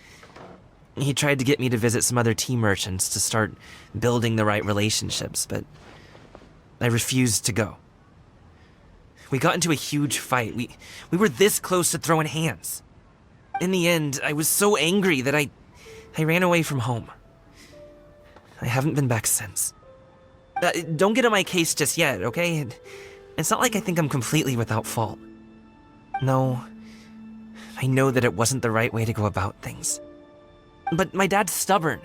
he tried to get me to visit some other tea merchants to start building the right relationships, but I refused to go. We got into a huge fight. We were this close to throwing hands. In the end, I was so angry that I ran away from home. I haven't been back since. Don't get on my case just yet, okay? It's not like I think I'm completely without fault. No, I know that it wasn't the right way to go about things. But my dad's stubborn.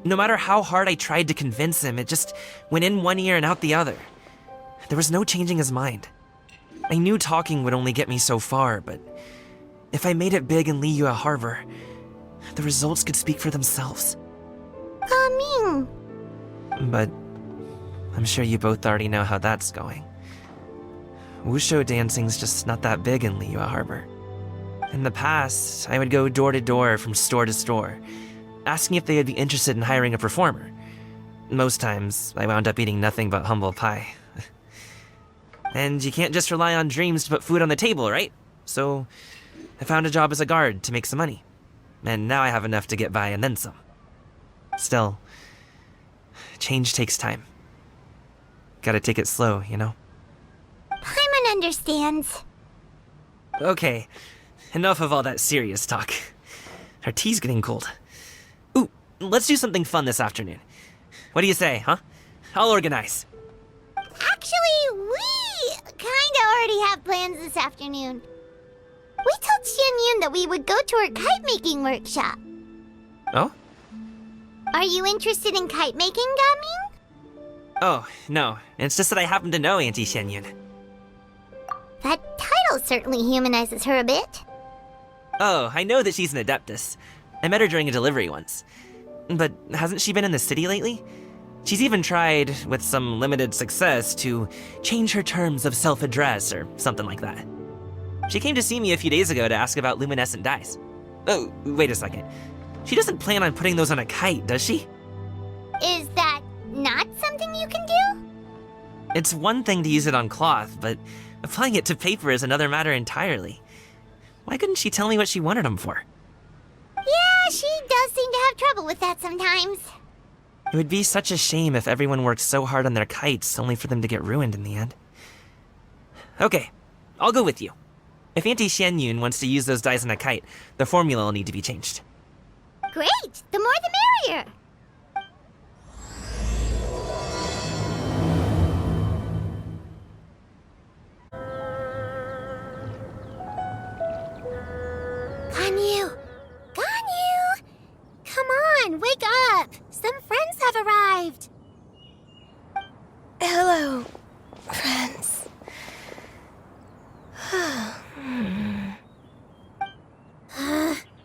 No matter how hard I tried to convince him, it just went in one ear and out the other. There was no changing his mind. I knew talking would only get me so far, but if I made it big in Liyue Harbor, the results could speak for themselves. Gaming. But I'm sure you both already know how that's going. Wushu dancing's just not that big in Liyue Harbor. In the past, I would go door to door from store to store, asking if they would be interested in hiring a performer. Most times, I wound up eating nothing but humble pie. And you can't just rely on dreams to put food on the table, right? So, I found a job as a guard to make some money. And now I have enough to get by and then some. Still, change takes time. Gotta take it slow, you know? Paimon understands. Okay, enough of all that serious talk. Our tea's getting cold. Ooh, let's do something fun this afternoon. What do you say, huh? I'll organize. Actually, we kinda already have plans this afternoon. We told Xianyun that we would go to her kite-making workshop. Oh? Are you interested in kite-making, Gaming? Oh, no. It's just that I happen to know Auntie Xianyun. That title Well, certainly humanizes her a bit. Oh, I know that she's an Adeptus. I met her during a delivery once. But hasn't she been in the city lately? She's even tried, with some limited success, to change her terms of self-address or something like that. She came to see me a few days ago to ask about luminescent dyes. Oh, wait a second. She doesn't plan on putting those on a kite, does she? Is that not something you can do? It's one thing to use it on cloth, but applying it to paper is another matter entirely. Why couldn't she tell me what she wanted them for? Yeah, she does seem to have trouble with that sometimes. It would be such a shame if everyone worked so hard on their kites only for them to get ruined in the end. Okay, I'll go with you. If Auntie Xianyun wants to use those dyes on a kite, the formula will need to be changed. Great! The more the merrier! Ganyu! Ganyu! Come on, wake up! Some friends have arrived! Hello, friends.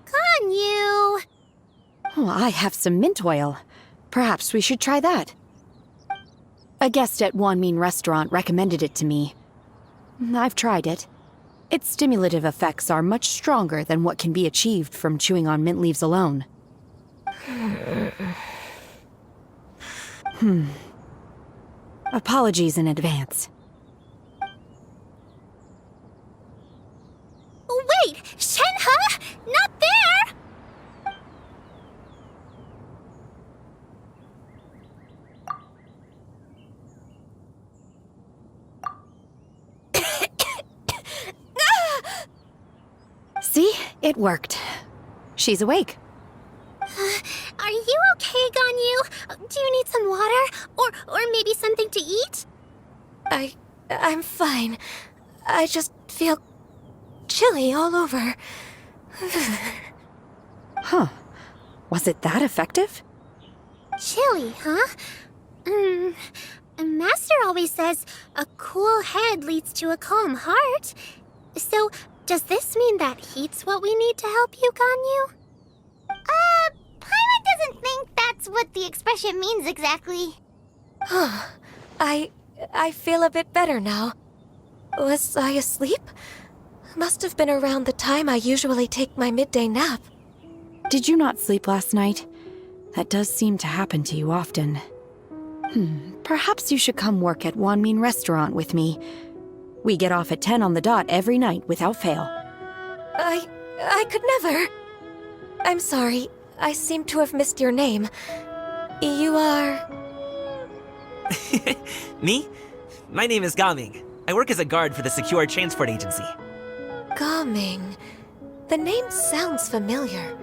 Ganyu! Oh, I have some mint oil. Perhaps we should try that. A guest at Wanmin Restaurant recommended it to me. I've tried it. Its stimulative effects are much stronger than what can be achieved from chewing on mint leaves alone. Apologies in advance. Wait! Shenhe! Not there! See? It worked. She's awake. Are you okay, Ganyu? Do you need some water? Or maybe something to eat? I'm fine. I just feel chilly all over. Huh. Was it that effective? Chilly, huh? Master always says a cool head leads to a calm heart. So, does this mean that heat's what we need to help you, Ganyu? Paimon doesn't think that's what the expression means exactly. I feel a bit better now. Was I asleep? Must have been around the time I usually take my midday nap. Did you not sleep last night? That does seem to happen to you often. Perhaps you should come work at Wanmin Restaurant with me. We get off at 10 on the dot every night without fail. I could never. I'm sorry. I seem to have missed your name. You are... Me? My name is Gaming. I work as a guard for the Secure Transport Agency. Gaming. The name sounds familiar.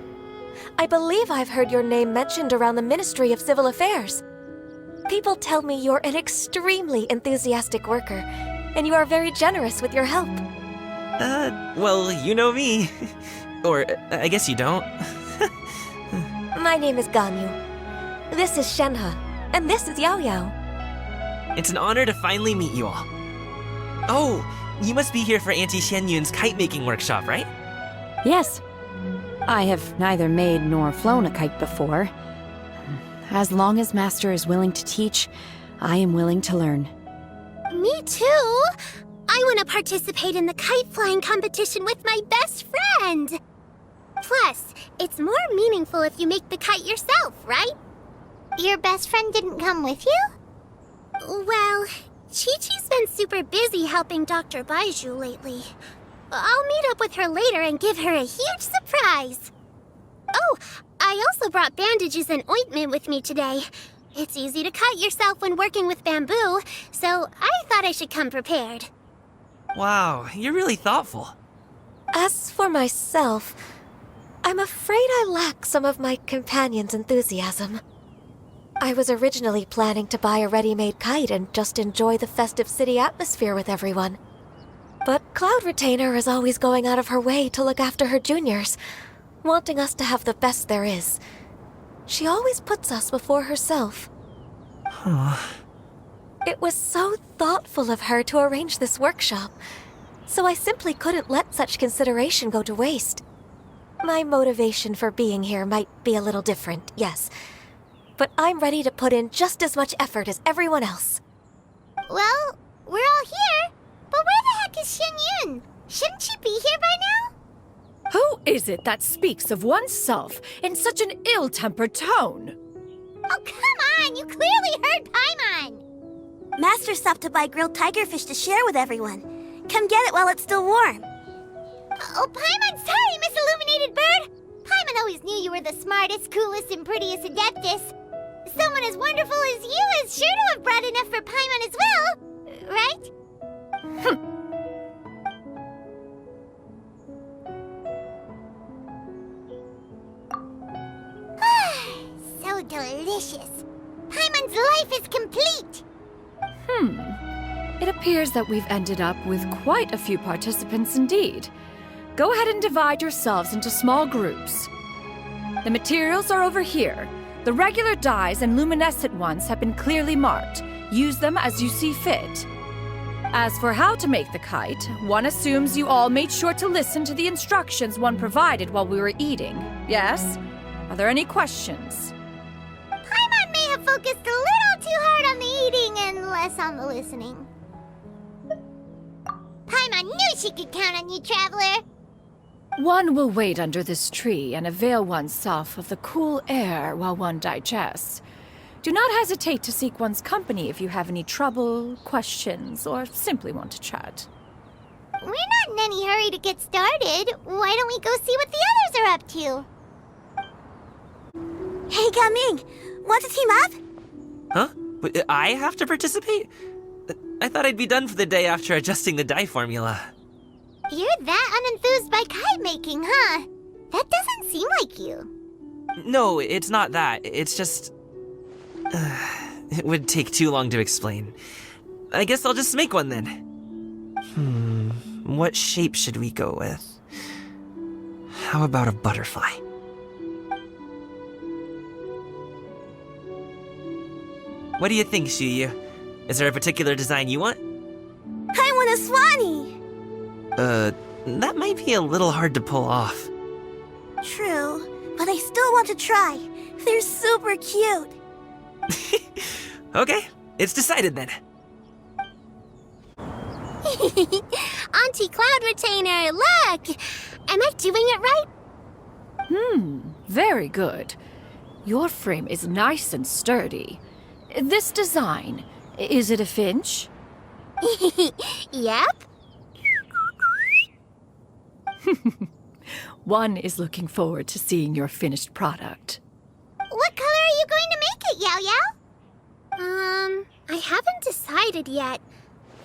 I believe I've heard your name mentioned around the Ministry of Civil Affairs. People tell me you're an extremely enthusiastic worker, and you are very generous with your help. Well, you know me. Or, I guess you don't. My name is Ganyu. This is Shenhe, and this is Yao Yao. It's an honor to finally meet you all. Oh, you must be here for Auntie Xianyun's kite-making workshop, right? Yes. I have neither made nor flown a kite before. As long as Master is willing to teach, I am willing to learn. Me too! I want to participate in the kite flying competition with my best friend! Plus, it's more meaningful if you make the kite yourself, right? Your best friend didn't come with you? Well, Chi-Chi's been super busy helping Dr. Baiju lately. I'll meet up with her later and give her a huge surprise. Oh, I also brought bandages and ointment with me today. It's easy to cut yourself when working with bamboo, so I thought I should come prepared. Wow, you're really thoughtful. As for myself, I'm afraid I lack some of my companion's enthusiasm. I was originally planning to buy a ready-made kite and just enjoy the festive city atmosphere with everyone. But Cloud Retainer is always going out of her way to look after her juniors, wanting us to have the best there is. She always puts us before herself. Huh. It was so thoughtful of her to arrange this workshop. so I simply couldn't let such consideration go to waste. My motivation for being here might be a little different, yes, but I'm ready to put in just as much effort as everyone else. Well, we're all here, but where the heck is Xianyun? Shouldn't she be here by now? Who is it that speaks of oneself in such an ill-tempered tone? Oh, come on! You clearly heard Paimon! Master stopped to buy grilled tigerfish to share with everyone. Come get it while it's still warm. Oh, Paimon, sorry, Miss Illuminated Bird! Paimon always knew you were the smartest, coolest, and prettiest Adeptus. Someone as wonderful as you is sure to have brought enough for Paimon as well, right? So delicious. Paimon's life is complete. It appears that we've ended up with quite a few participants indeed. Go ahead and divide yourselves into small groups. The materials are over here. The regular dyes and luminescent ones have been clearly marked. Use them as you see fit. As for how to make the kite, one assumes you all made sure to listen to the instructions one provided while we were eating. Yes? Are there any questions? Paimon may have focused a little too hard on the eating and less on the listening. Paimon knew she could count on you, Traveler. One will wait under this tree and avail oneself of the cool air while one digests. Do not hesitate to seek one's company if you have any trouble, questions, or simply want to chat. We're not in any hurry to get started. Why don't we go see what the others are up to? Hey, Gaming! Want to team up? Huh? But I have to participate? I thought I'd be done for the day after adjusting the dye formula. You're that unenthused by kite making, huh? That doesn't seem like you. No, it's not that. It's just... it would take too long to explain. I guess I'll just make one then. What shape should we go with? How about a butterfly? What do you think, Shuyu? Is there a particular design you want? I want a Swanee! That might be a little hard to pull off. True, but I still want to try. They're super cute. Okay, it's decided then. Auntie Cloud Retainer, look! Am I doing it right? Very good. Your frame is nice and sturdy. This design, is it a finch? Yep. One is looking forward to seeing your finished product. What color are you going to make it, Yao Yao? I haven't decided yet.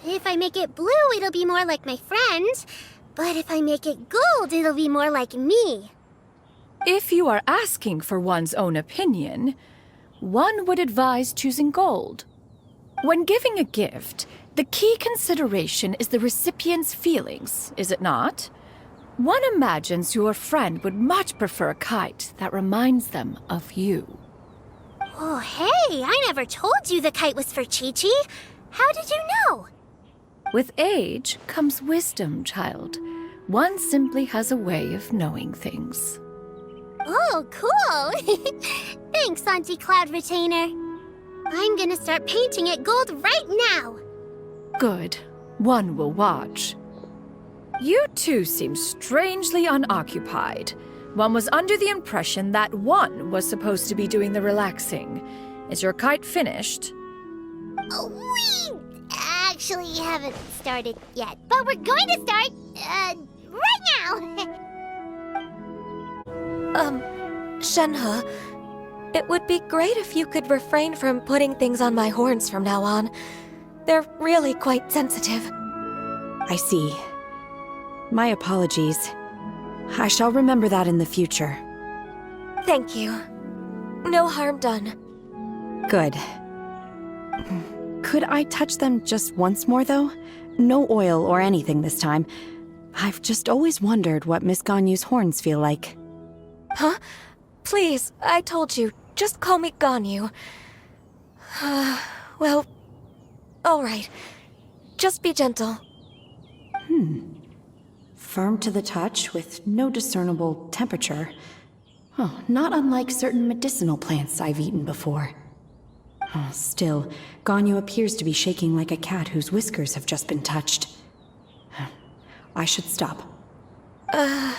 If I make it blue, it'll be more like my friend. But if I make it gold, it'll be more like me. If you are asking for one's own opinion, one would advise choosing gold. When giving a gift, the key consideration is the recipient's feelings, is it not? One imagines your friend would much prefer a kite that reminds them of you. Oh, hey, I never told you the kite was for Chi-Chi. How did you know? With age comes wisdom, child. One simply has a way of knowing things. Oh, cool. Thanks, Auntie Cloud Retainer. I'm gonna start painting it gold right now. Good. One will watch. You two seem strangely unoccupied. One was under the impression that one was supposed to be doing the relaxing. Is your kite finished? We actually haven't started yet, but we're going to start, right now. Shenhe, it would be great if you could refrain from putting things on my horns from now on. They're really quite sensitive. I see. My apologies. I shall remember that in the future. Thank you. No harm done. Good. Could I touch them just once more, though? No oil or anything this time. I've just always wondered what Miss Ganyu's horns feel like. Huh? Please, I told you. Just call me Ganyu. Well, all right. Just be gentle. Firm to the touch with no discernible temperature. Oh, not unlike certain medicinal plants I've eaten before. Oh, still, Ganyu appears to be shaking like a cat whose whiskers have just been touched. I should stop. I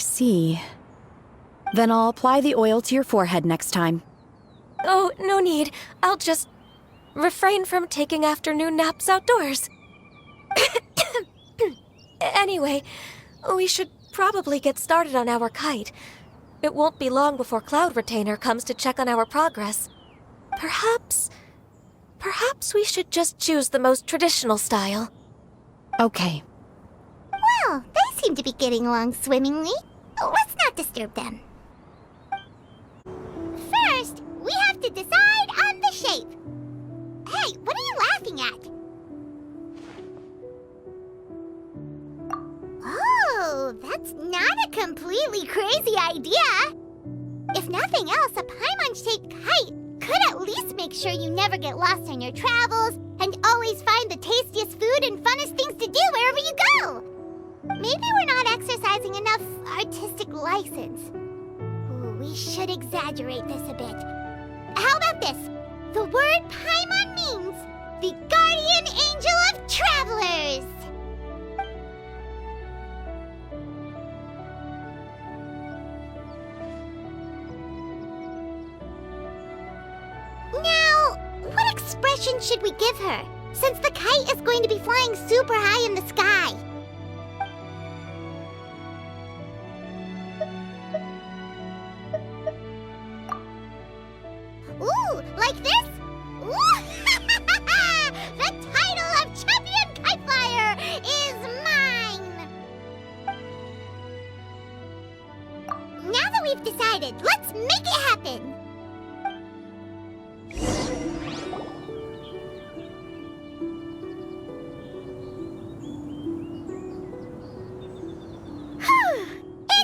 see. Then I'll apply the oil to your forehead next time. Oh, no need. I'll just refrain from taking afternoon naps outdoors. Anyway, we should probably get started on our kite. It won't be long before Cloud Retainer comes to check on our progress. Perhaps we should just choose the most traditional style. Okay. Well, they seem to be getting along swimmingly. Let's not disturb them. First, we have to decide on the shape. Hey, what are you laughing at? Oh, that's not a completely crazy idea. If nothing else, a Paimon-shaped kite could at least make sure you never get lost on your travels and always find the tastiest food and funnest things to do wherever you go. Maybe we're not exercising enough artistic license. Ooh, we should exaggerate this a bit. How about this? The word Paimon means the guardian angel of travelers. Now, what expression should we give her, since the kite is going to be flying super high in the sky? Ooh, like this? Ooh! The title of Champion Kite Flyer is mine! Now that we've decided, let's make it happen!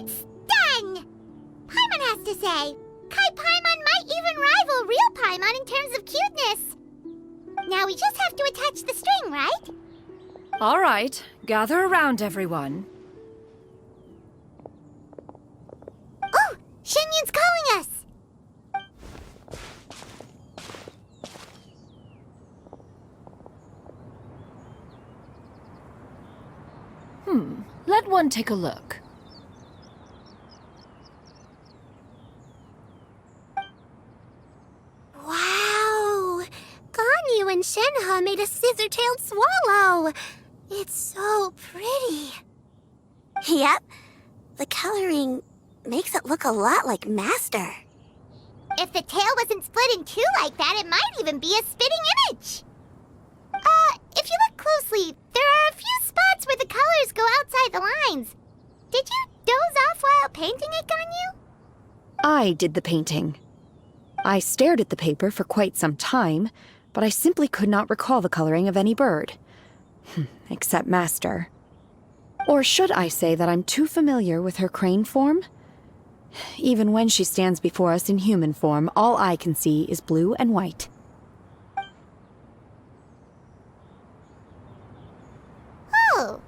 It's done! Paimon has to say, Kai Paimon might even rival real Paimon in terms of cuteness. Now we just have to attach the string, right? All right, gather around, everyone. Oh, Shenyun's calling us! Let one take a look. Wow! Ganyu and Shenhe made a scissor-tailed swallow! It's so pretty. Yep. The coloring makes it look a lot like Master. If the tail wasn't split in two like that, it might even be a spitting image. If you look closely, there are a few spots where the colors go outside the lines. Did you doze off while painting it, Ganyu? I did the painting. I stared at the paper for quite some time, but I simply could not recall the coloring of any bird. Except Master. Or should I say that I'm too familiar with her crane form? Even when she stands before us in human form, all I can see is blue and white. Oh,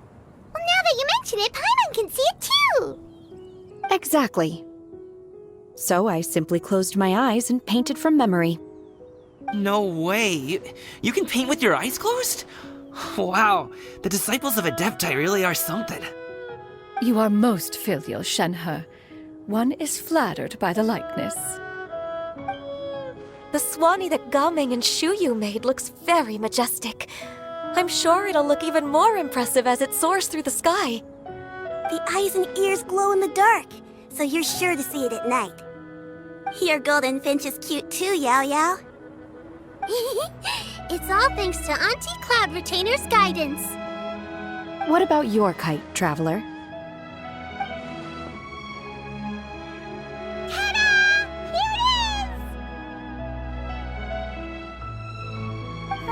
well, now that you mention it, Paimon can see it too! Exactly. So I simply closed my eyes and painted from memory. No way. You can paint with your eyes closed? Wow, the disciples of Adepti really are something. You are most filial, Shenhe. One is flattered by the likeness. The Swanee that Gaming and Shuyu made looks very majestic. I'm sure it'll look even more impressive as it soars through the sky. The eyes and ears glow in the dark, so you're sure to see it at night. Your golden finch is cute too, Yao Yao. It's all thanks to Auntie Cloud Retainer's guidance. What about your kite, Traveler? Ta-da! Here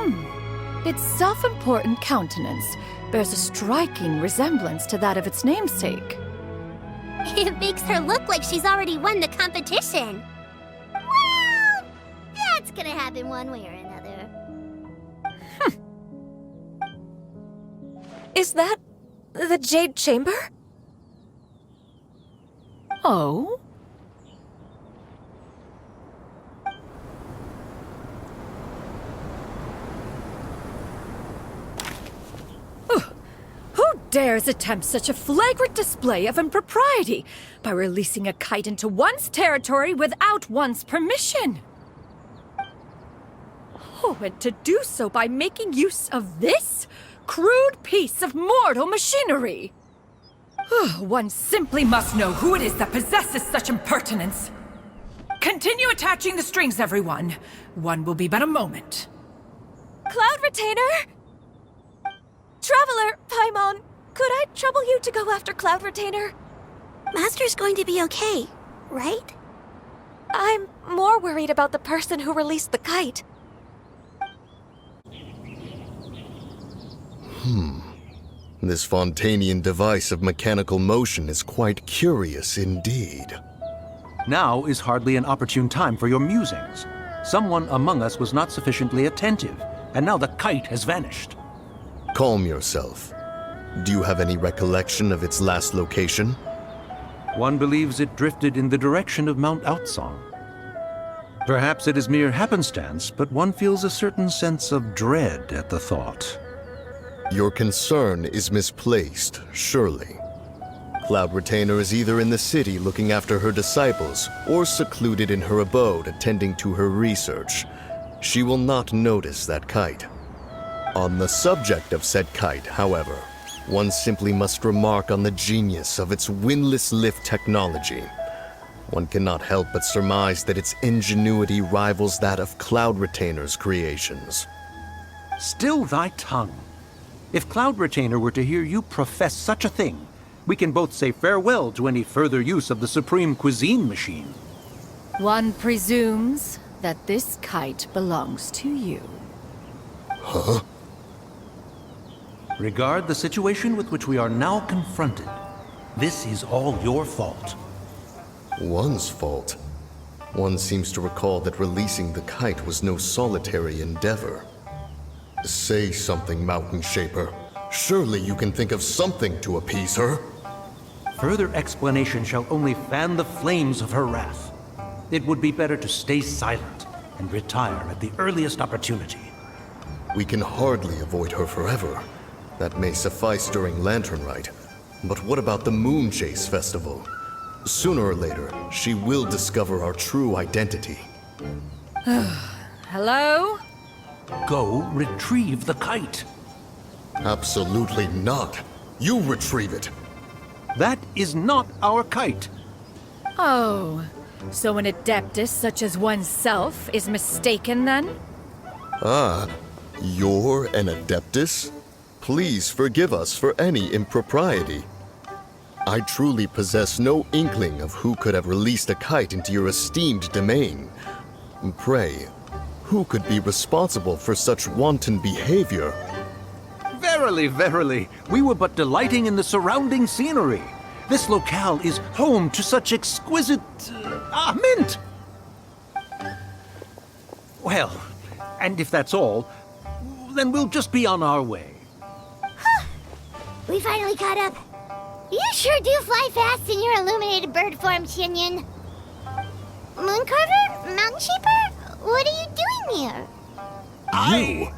it is! Its self-important countenance bears a striking resemblance to that of its namesake. It makes her look like she's already won the competition. Well, that's gonna happen one way or another. Is that the Jade Chamber? Oh? Who dares attempt such a flagrant display of impropriety by releasing a kite into one's territory without one's permission? Oh, and to do so by making use of this crude piece of mortal machinery. One simply must know who it is that possesses such impertinence. Continue attaching the strings, everyone. One will be but a moment. Cloud Retainer! Traveler, Paimon, could I trouble you to go after Cloud Retainer? Master's going to be okay, right? I'm more worried about the person who released the kite. This Fontanian device of mechanical motion is quite curious indeed. Now is hardly an opportune time for your musings. Someone among us was not sufficiently attentive, and now the kite has vanished. Calm yourself. Do you have any recollection of its last location? One believes it drifted in the direction of Mount Outsong. Perhaps it is mere happenstance, but one feels a certain sense of dread at the thought. Your concern is misplaced, surely. Cloud Retainer is either in the city looking after her disciples, or secluded in her abode attending to her research. She will not notice that kite. On the subject of said kite, however, one simply must remark on the genius of its windless lift technology. One cannot help but surmise that its ingenuity rivals that of Cloud Retainer's creations. Still thy tongue. If Cloud Retainer were to hear you profess such a thing, we can both say farewell to any further use of the Supreme Cuisine Machine. One presumes that this kite belongs to you. Huh? Regard the situation with which we are now confronted. This is all your fault. One's fault? One seems to recall that releasing the kite was no solitary endeavor. Say something, Mountain Shaper. Surely you can think of something to appease her. Further explanation shall only fan the flames of her wrath. It would be better to stay silent and retire at the earliest opportunity. We can hardly avoid her forever. That may suffice during Lantern Rite. But what about the Moon Chase Festival? Sooner or later, she will discover our true identity. Hello? Go retrieve the kite. Absolutely not. You retrieve it. That is not our kite. Oh, so an adeptus such as oneself is mistaken then? Ah, you're an adeptus? Please forgive us for any impropriety. I truly possess no inkling of who could have released a kite into your esteemed domain. Pray, who could be responsible for such wanton behavior? Verily, verily, we were but delighting in the surrounding scenery. This locale is home to such exquisite... mint! Well, and if that's all, then we'll just be on our way. We finally caught up. You sure do fly fast in your illuminated bird form, Xinyan. Mooncarver? Mountain Shaper? What are you doing here? You!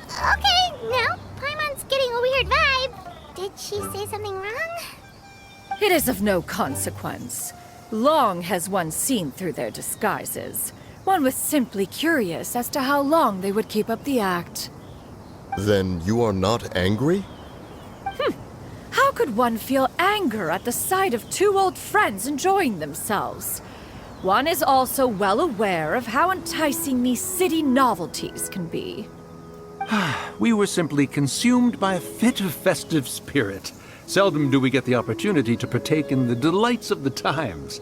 Okay, now Paimon's getting a weird vibe. Did she say something wrong? It is of no consequence. Long has one seen through their disguises. One was simply curious as to how long they would keep up the act. Then you are not angry? How could one feel anger at the sight of two old friends enjoying themselves? One is also well aware of how enticing these city novelties can be. We were simply consumed by a fit of festive spirit. Seldom do we get the opportunity to partake in the delights of the times.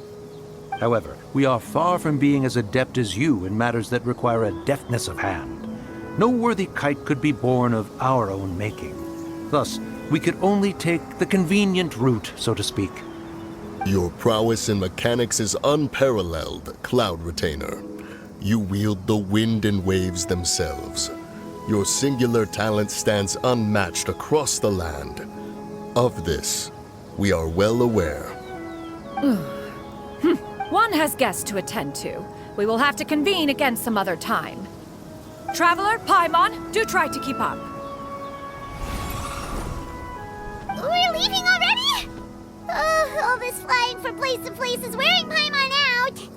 However, we are far from being as adept as you in matters that require a deftness of hand. No worthy kite could be born of our own making. Thus, we could only take the convenient route, so to speak. Your prowess in mechanics is unparalleled, Cloud Retainer. You wield the wind and waves themselves. Your singular talent stands unmatched across the land. Of this, we are well aware. One has guests to attend to. We will have to convene again some other time. Traveler, Paimon, do try to keep up. We're leaving already? Oh, all this flying from place to place is wearing Paimon out.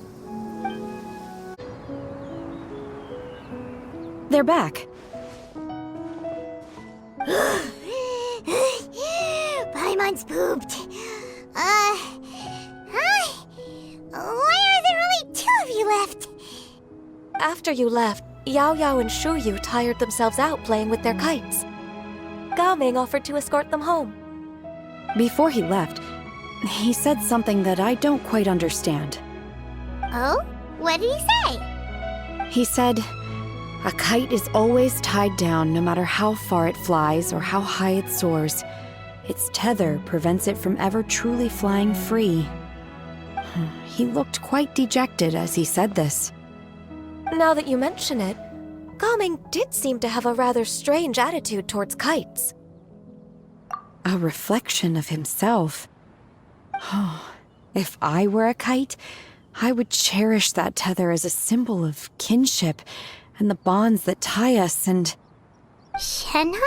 They're back. Paimon's pooped. Hi. Why are there only 2 of you left? After you left, Yao Yao and Shu Yu tired themselves out playing with their kites. Gao Ming offered to escort them home. Before he left, he said something that I don't quite understand. Oh? What did he say? He said, a kite is always tied down no matter how far it flies or how high it soars. Its tether prevents it from ever truly flying free. He looked quite dejected as he said this. Now that you mention it, Gao Ming did seem to have a rather strange attitude towards kites. A reflection of himself. If I were a kite, I would cherish that tether as a symbol of kinship and the bonds that tie us and... Shenhe?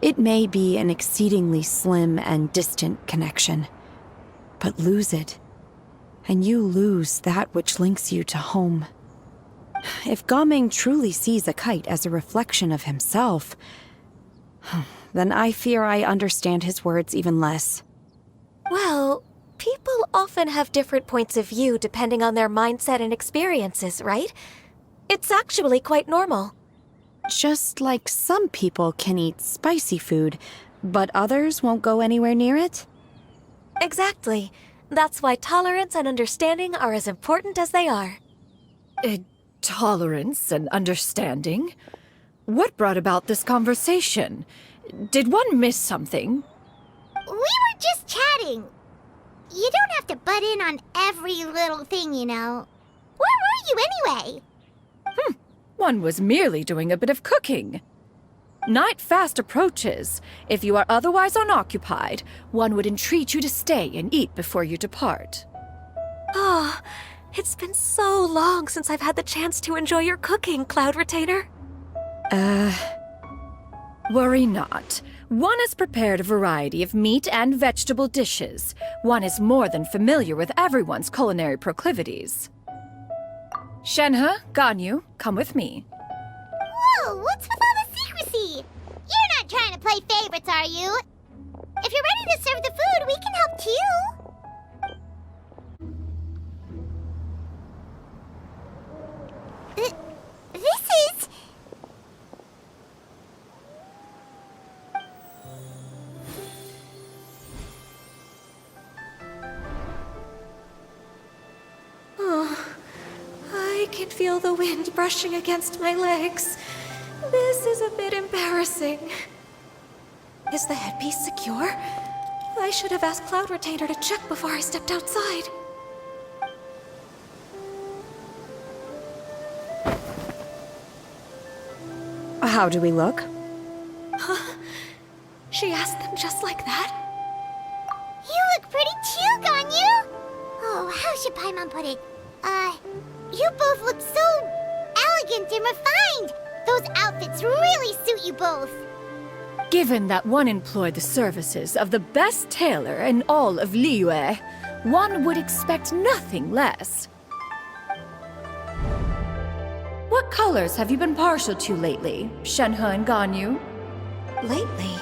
It may be an exceedingly slim and distant connection, but lose it, and you lose that which links you to home. If Gao Ming truly sees a kite as a reflection of himself, then I fear I understand his words even less. Well, people often have different points of view depending on their mindset and experiences, right? It's actually quite normal. Just like some people can eat spicy food, but others won't go anywhere near it? Exactly. That's why tolerance and understanding are as important as they are. Tolerance and understanding? What brought about this conversation? Did one miss something? We were just chatting. You don't have to butt in on every little thing, you know. Where were you anyway? One was merely doing a bit of cooking. Night fast approaches. If you are otherwise unoccupied, one would entreat you to stay and eat before you depart. Oh, it's been so long since I've had the chance to enjoy your cooking, Cloud Retainer. Worry not. One has prepared a variety of meat and vegetable dishes. One is more than familiar with everyone's culinary proclivities. Shenhe, Ganyu, come with me. Whoa, what's with all the secrecy? You're not trying to play favorites, are you? If you're ready to serve the food, we can help too. This is... Oh, I can feel the wind brushing against my legs. This is a bit embarrassing. Is the headpiece secure? I should have asked Cloud Retainer to check before I stepped outside. How do we look? Huh? She asked them just like that? You look pretty too, Ganyu! Oh, how should Paimon put it? You both look so elegant and refined! Those outfits really suit you both! Given that one employed the services of the best tailor in all of Liyue, one would expect nothing less. What colors have you been partial to lately, Shenhe and Ganyu? Lately?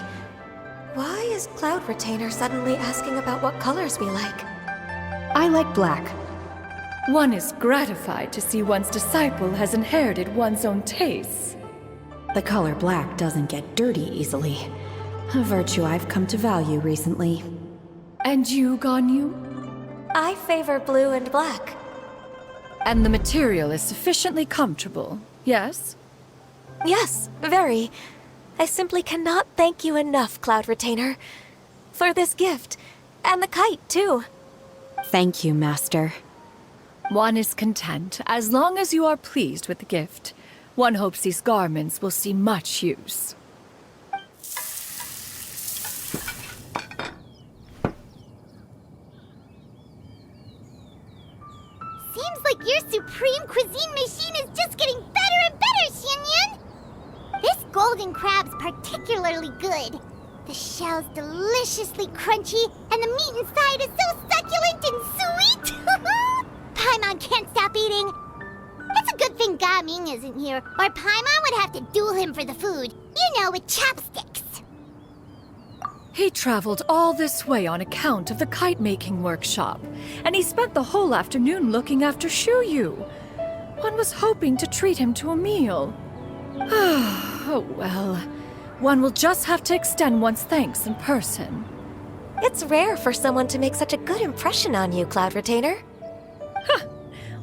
Why is Cloud Retainer suddenly asking about what colors we like? I like black. One is gratified to see one's disciple has inherited one's own tastes. The color black doesn't get dirty easily. A virtue I've come to value recently. And you, Ganyu? I favor blue and black. And the material is sufficiently comfortable, yes? Yes, very. I simply cannot thank you enough, Cloud Retainer. For this gift. And the kite, too. Thank you, Master. One is content as long as you are pleased with the gift. One hopes these garments will see much use. Seems like your supreme cuisine machine is just getting better and better, Xianyun! This golden crab's particularly good. The shell's deliciously crunchy, and the meat inside is so succulent and sweet! Paimon can't stop eating. It's a good thing Gaming isn't here, or Paimon would have to duel him for the food. You know, with chopsticks. He traveled all this way on account of the kite-making workshop, and he spent the whole afternoon looking after Shuyu. One was hoping to treat him to a meal. Oh well. One will just have to extend one's thanks in person. It's rare for someone to make such a good impression on you, Cloud Retainer.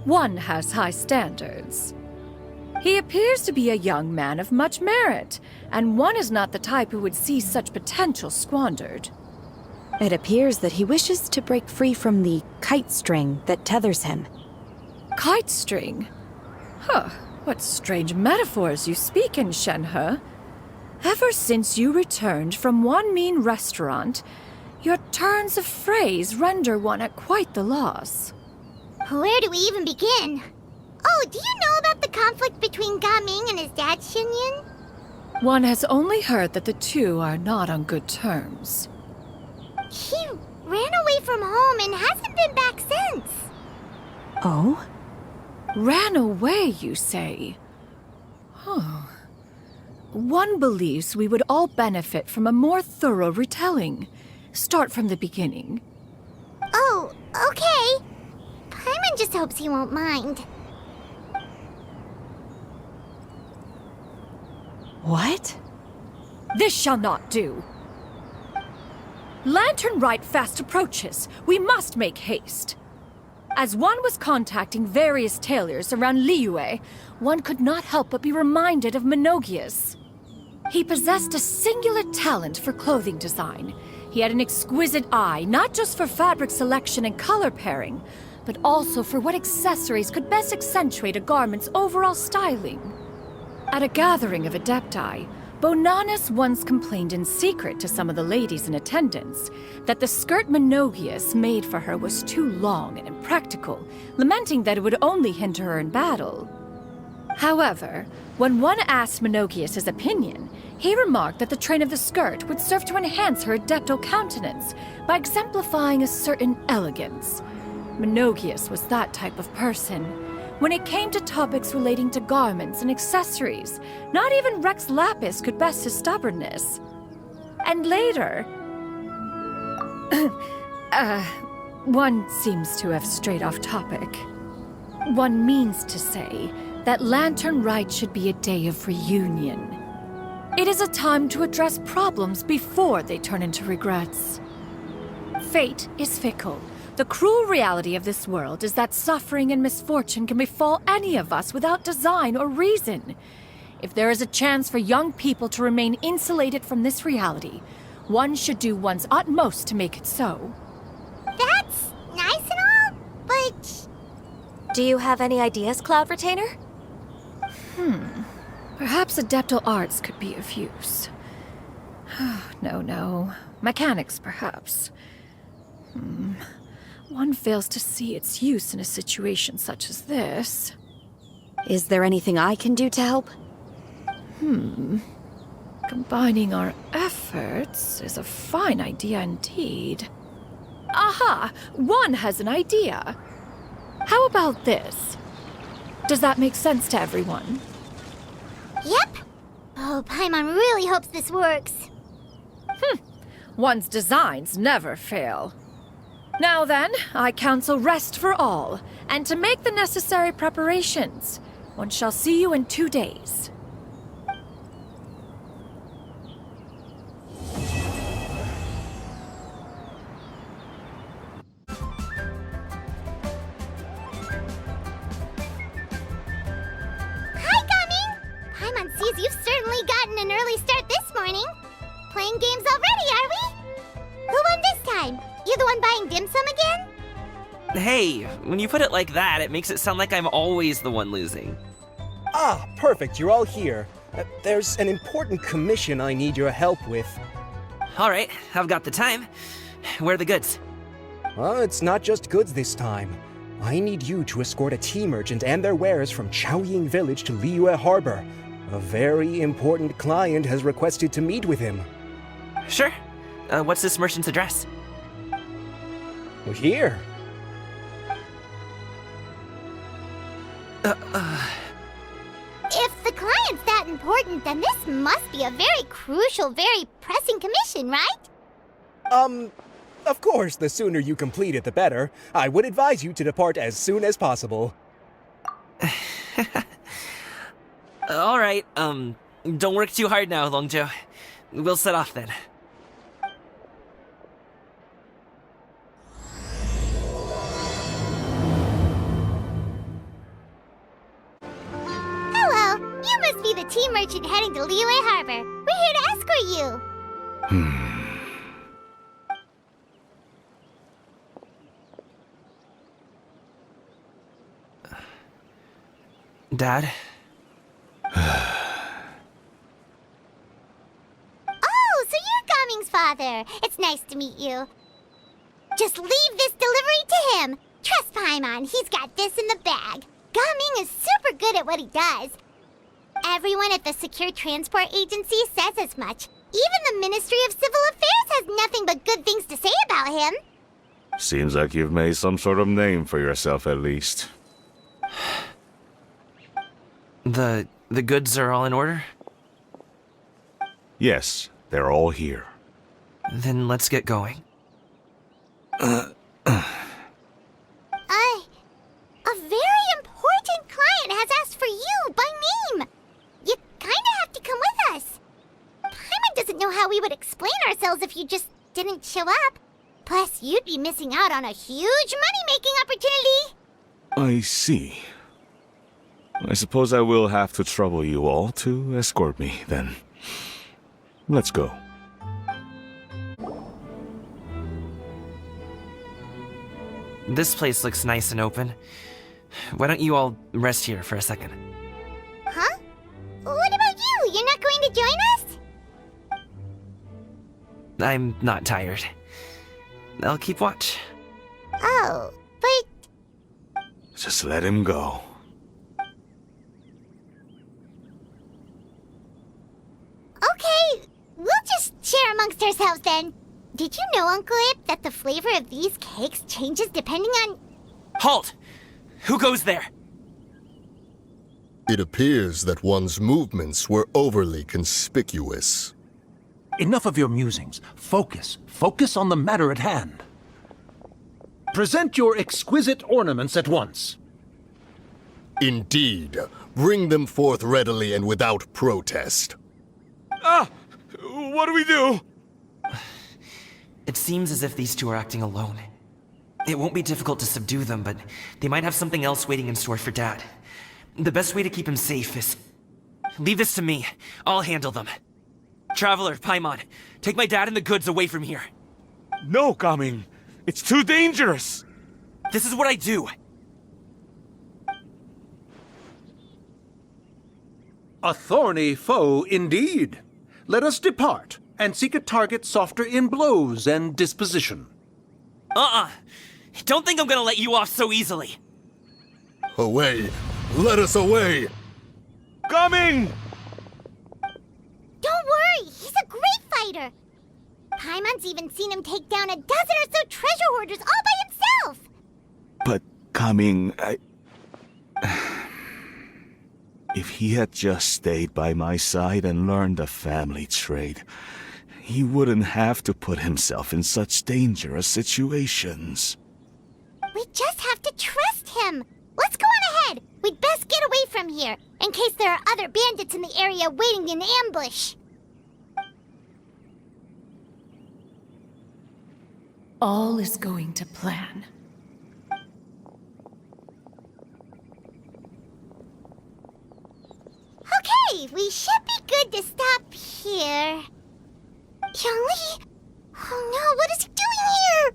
One has high standards. He appears to be a young man of much merit, and one is not the type who would see such potential squandered. It appears that he wishes to break free from the kite string that tethers him. Kite string? Huh, what strange metaphors you speak in, Shenhe. Ever since you returned from one mean restaurant, your turns of phrase render one at quite the loss. Where do we even begin? Oh, do you know about the conflict between Gaming and his dad, Xianyun? One has only heard that the two are not on good terms. He ran away from home and hasn't been back since. Oh? Ran away, you say? Huh. One believes we would all benefit from a more thorough retelling. Start from the beginning. Oh, okay. Paimon just hopes he won't mind. What? This shall not do. Lantern Rite fast approaches. We must make haste. As one was contacting various tailors around Liyue, one could not help but be reminded of Menogias. He possessed a singular talent for clothing design. He had an exquisite eye, not just for fabric selection and color pairing, but also for what accessories could best accentuate a garment's overall styling. At a gathering of Adepti, Bonanis once complained in secret to some of the ladies in attendance that the skirt Menogias made for her was too long and impractical, lamenting that it would only hinder her in battle. However, when one asked Menogias his opinion, he remarked that the train of the skirt would serve to enhance her adeptal countenance by exemplifying a certain elegance. Menogias was that type of person. When it came to topics relating to garments and accessories, not even Rex Lapis could best his stubbornness. And later... one seems to have strayed off topic. One means to say that Lantern Rite should be a day of reunion. It is a time to address problems before they turn into regrets. Fate is fickle. The cruel reality of this world is that suffering and misfortune can befall any of us without design or reason. If there is a chance for young people to remain insulated from this reality, one should do one's utmost to make it so. That's nice and all, but... Do you have any ideas, Cloud Retainer? Perhaps adeptal arts could be of use. No. Mechanics, perhaps. One fails to see its use in a situation such as this. Is there anything I can do to help? Combining our efforts is a fine idea indeed. Aha! One has an idea. How about this? Does that make sense to everyone? Yep. Oh, Paimon really hopes this works. One's designs never fail. Now then, I counsel rest for all, and to make the necessary preparations. One shall see you in 2 days. Hi, Gaming! Paimon sees you've certainly gotten an early start this morning. Playing games already, are we? Who won this time? You the one buying dim sum again? Hey, when you put it like that, it makes it sound like I'm always the one losing. Ah, perfect, you're all here. There's an important commission I need your help with. All right, I've got the time. Where are the goods? It's not just goods this time. I need you to escort a tea merchant and their wares from Chaoying Village to Liyue Harbor. A very important client has requested to meet with him. Sure. What's this merchant's address? Here. If the client's that important, then this must be a very crucial, very pressing commission, right? Of course, the sooner you complete it, the better. I would advise you to depart as soon as possible. All right, don't work too hard now, Longzhou. We'll set off then. Hello, you must be the tea merchant heading to Liyue Harbor. We're here to escort you. Dad? Oh, so you're Gaming's father. It's nice to meet you. Just leave this delivery to him. Trust Paimon, he's got this in the bag. Gaming is super good at what he does. Everyone at the Secure Transport Agency says as much. Even the Ministry of Civil Affairs has nothing but good things to say about him. Seems like you've made some sort of name for yourself at least. The goods are all in order? Yes, they're all here. Then let's get going. A very important client has asked for you by name. You kinda have to come with us. Paimon doesn't know how we would explain ourselves if you just didn't show up. Plus, you'd be missing out on a huge money-making opportunity. I see. I suppose I will have to trouble you all to escort me, then. Let's go. This place looks nice and open. Why don't you all rest here for a second? Huh? What about you? You're not going to join us? I'm not tired. I'll keep watch. Oh, but... Just let him go. Okay, we'll just share amongst ourselves then. Did you know, Uncle Ip, that the flavor of these cakes changes depending on... Halt! Who goes there? It appears that one's movements were overly conspicuous. Enough of your musings. Focus. Focus on the matter at hand. Present your exquisite ornaments at once. Indeed. Bring them forth readily and without protest. What do we do? It seems as if these two are acting alone. It won't be difficult to subdue them, but they might have something else waiting in store for Dad. The best way to keep him safe is... Leave this to me. I'll handle them. Traveler, Paimon, take my dad and the goods away from here. No, Gaming. It's too dangerous. This is what I do. A thorny foe indeed. Let us depart and seek a target softer in blows and disposition. Don't think I'm gonna let you off so easily. Away! Let us away! Coming! Don't worry, he's a great fighter. Paimon's even seen him take down a dozen or so treasure hoarders all by himself. But Coming, if he had just stayed by my side and learned the family trade, he wouldn't have to put himself in such dangerous situations. We just have to trust him. Let's go on ahead. We'd best get away from here, in case there are other bandits in the area waiting in ambush. All is going to plan. Okay, we should be good to stop here. Youngli? Oh no, what is he doing here?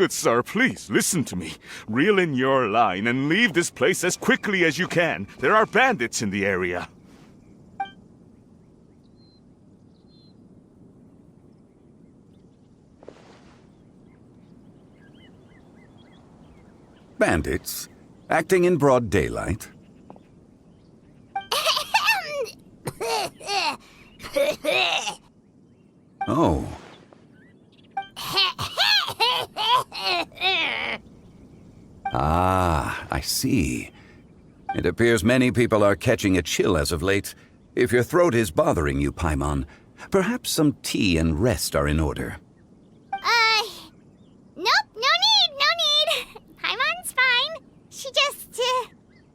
Good sir, please, listen to me. Reel in your line and leave this place as quickly as you can. There are bandits in the area. Bandits? Acting in broad daylight? Oh. Ah, I see. It appears many people are catching a chill as of late. If your throat is bothering you, Paimon, perhaps some tea and rest are in order. Nope, no need. Paimon's fine. She just,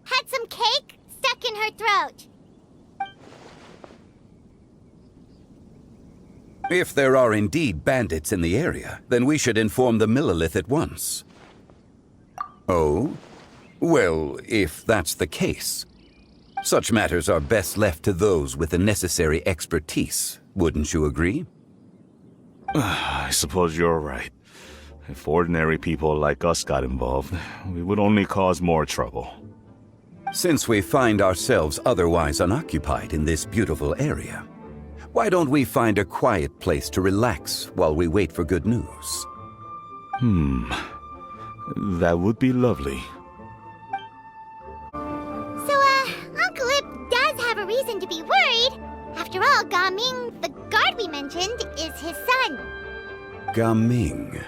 had some cake stuck in her throat. If there are indeed bandits in the area, then we should inform the Millelith at once. Oh? Well, if that's the case, such matters are best left to those with the necessary expertise, wouldn't you agree? I suppose you're right. If ordinary people like us got involved, we would only cause more trouble. Since we find ourselves otherwise unoccupied in this beautiful area, why don't we find a quiet place to relax while we wait for good news? That would be lovely. So, Uncle Ip does have a reason to be worried. After all, Gaming, the guard we mentioned, is his son. Gaming.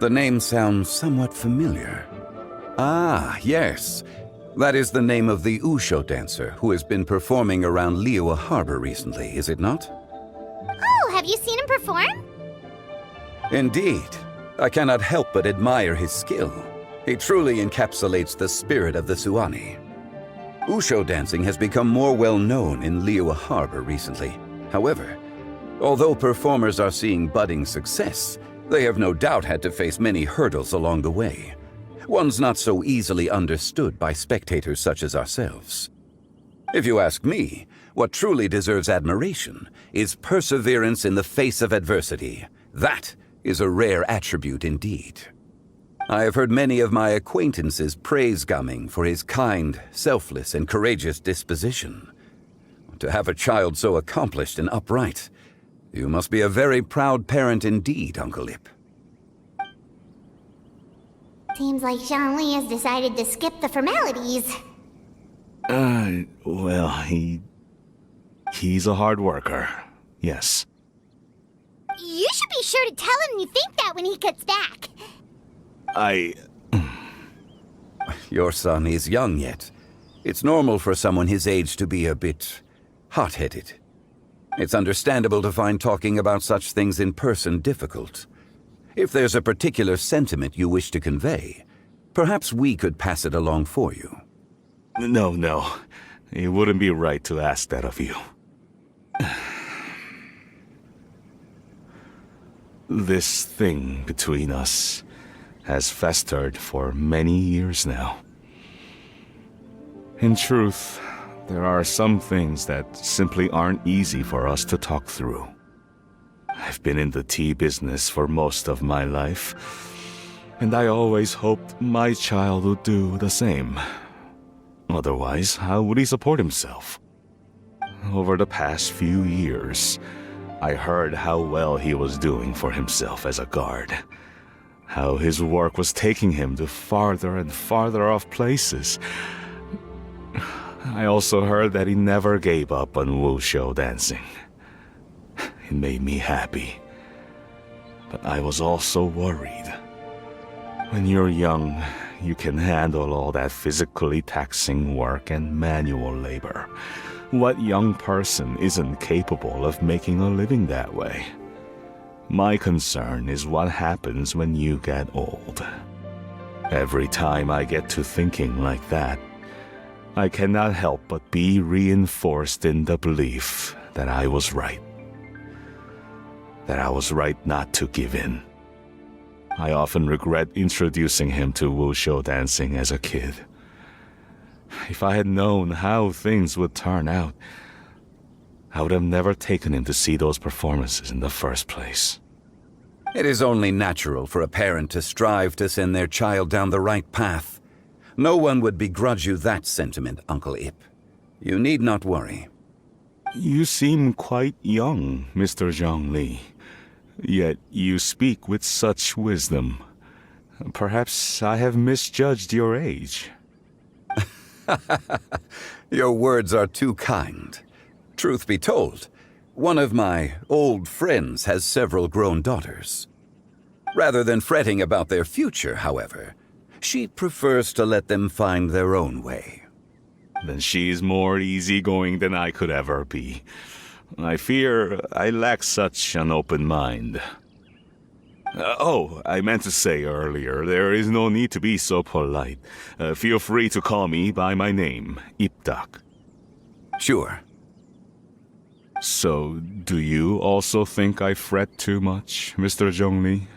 The name sounds somewhat familiar. Ah, yes. That is the name of the Wusho dancer who has been performing around Liyue Harbor recently, is it not? Oh, have you seen him perform? Indeed. I cannot help but admire his skill. He truly encapsulates the spirit of the Suani. Wusho dancing has become more well known in Liyue Harbor recently. However, although performers are seeing budding success, they have no doubt had to face many hurdles along the way. Ones not so easily understood by spectators such as ourselves. If you ask me, what truly deserves admiration is perseverance in the face of adversity. That is a rare attribute indeed. I have heard many of my acquaintances praise Gaming for his kind, selfless, and courageous disposition. To have a child so accomplished and upright, you must be a very proud parent indeed, Uncle Ip. Seems like Zhongli has decided to skip the formalities. Well, he's a hard worker. Yes. You should be sure to tell him you think that when he gets back. Your son is young yet. It's normal for someone his age to be a bit hot-headed. It's understandable to find talking about such things in person difficult. If there's a particular sentiment you wish to convey, perhaps we could pass it along for you. No. It wouldn't be right to ask that of you. This thing between us has festered for many years now. In truth, there are some things that simply aren't easy for us to talk through. I've been in the tea business for most of my life, and I always hoped my child would do the same. Otherwise, how would he support himself? Over the past few years, I heard how well he was doing for himself as a guard. How his work was taking him to farther and farther off places. I also heard that he never gave up on Wusho dancing. It made me happy. But I was also worried. When you're young, you can handle all that physically taxing work and manual labor. What young person isn't capable of making a living that way? My concern is what happens when you get old. Every time I get to thinking like that, I cannot help but be reinforced in the belief that I was right. That I was right not to give in. I often regret introducing him to Wusho dancing as a kid. If I had known how things would turn out, I would have never taken him to see those performances in the first place. It is only natural for a parent to strive to send their child down the right path. No one would begrudge you that sentiment, Uncle Ip. You need not worry. You seem quite young, Mr. Zhongli. Yet you speak with such wisdom. Perhaps I have misjudged your age. Your words are too kind. Truth be told, one of my old friends has several grown daughters. Rather than fretting about their future, however, she prefers to let them find their own way. Then she's more easygoing than I could ever be. I fear I lack such an open mind. I meant to say earlier, there is no need to be so polite. Feel free to call me by my name, Ipdak. Sure. So, do you also think I fret too much, Mr. Zhongli?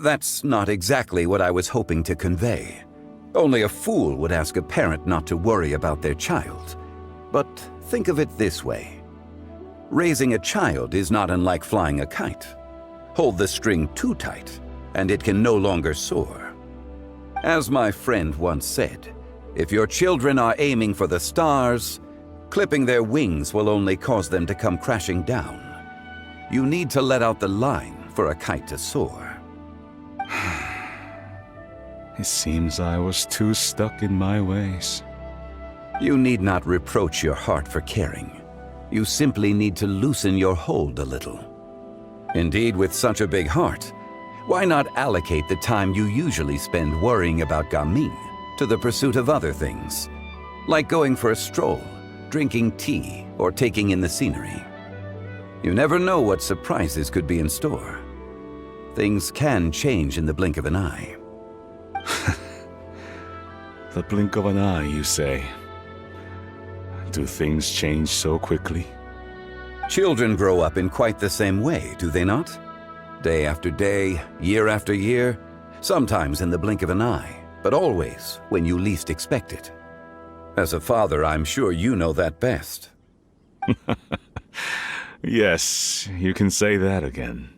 That's not exactly what I was hoping to convey. Only a fool would ask a parent not to worry about their child. But think of it this way. Raising a child is not unlike flying a kite. Hold the string too tight, and it can no longer soar. As my friend once said, if your children are aiming for the stars, clipping their wings will only cause them to come crashing down. You need to let out the line for a kite to soar. It seems I was too stuck in my ways. You need not reproach your heart for caring. You simply need to loosen your hold a little. Indeed, with such a big heart, why not allocate the time you usually spend worrying about Gaming to the pursuit of other things, like going for a stroll, drinking tea, or taking in the scenery? You never know what surprises could be in store. Things can change in the blink of an eye. The blink of an eye, you say? Do things change so quickly? Children grow up in quite the same way, do they not? Day after day, year after year, sometimes in the blink of an eye, but always when you least expect it. As a father, I'm sure you know that best. Yes, you can say that again.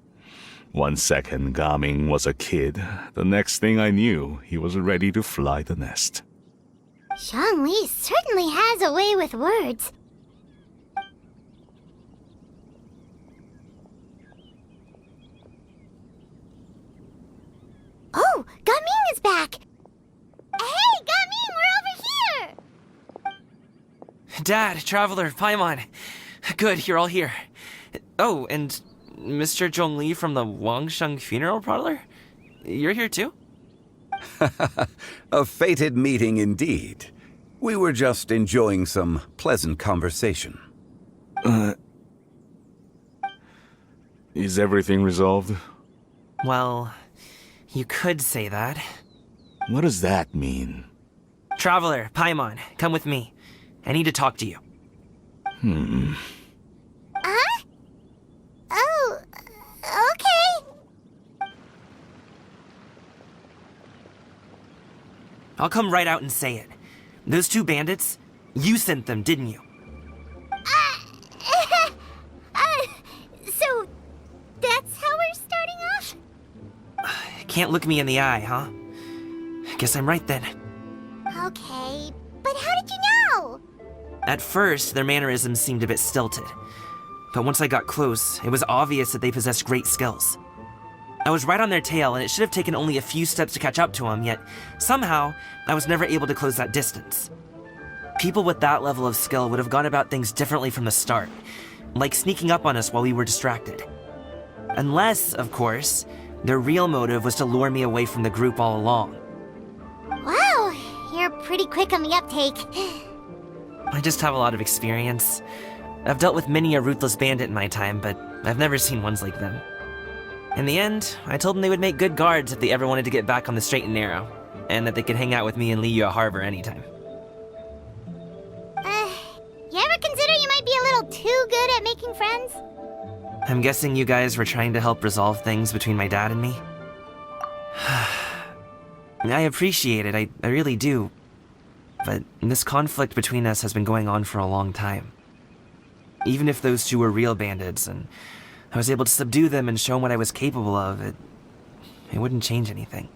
1 second, Gaming was a kid. The next thing I knew, he was ready to fly the nest. Zhongli certainly has a way with words. Oh, Gaming is back! Hey, Gaming, we're over here! Dad, Traveler, Paimon. Good, you're all here. Oh, and Mr. Zhongli from the Wangsheng Funeral Parlor? You're here too? A fated meeting indeed. We were just enjoying some pleasant conversation. Is everything resolved? Well, you could say that. What does that mean? Traveler, Paimon, come with me. I need to talk to you. Huh? Oh, okay. I'll come right out and say it. Those two bandits, you sent them, didn't you? So that's how we're starting off? Can't look me in the eye, huh? Guess I'm right then. Okay, but how did you know? At first, their mannerisms seemed a bit stilted. But once I got close, it was obvious that they possessed great skills. I was right on their tail, and it should have taken only a few steps to catch up to them, yet somehow, I was never able to close that distance. People with that level of skill would have gone about things differently from the start, like sneaking up on us while we were distracted. Unless, of course, their real motive was to lure me away from the group all along. Wow, you're pretty quick on the uptake. I just have a lot of experience. I've dealt with many a ruthless bandit in my time, but I've never seen ones like them. In the end, I told them they would make good guards if they ever wanted to get back on the straight and narrow, and that they could hang out with me in Liyue Harbor anytime. You ever consider you might be a little too good at making friends? I'm guessing you guys were trying to help resolve things between my dad and me? I appreciate it, I really do. But this conflict between us has been going on for a long time. Even if those two were real bandits, and I was able to subdue them and show him what I was capable of, it wouldn't change anything.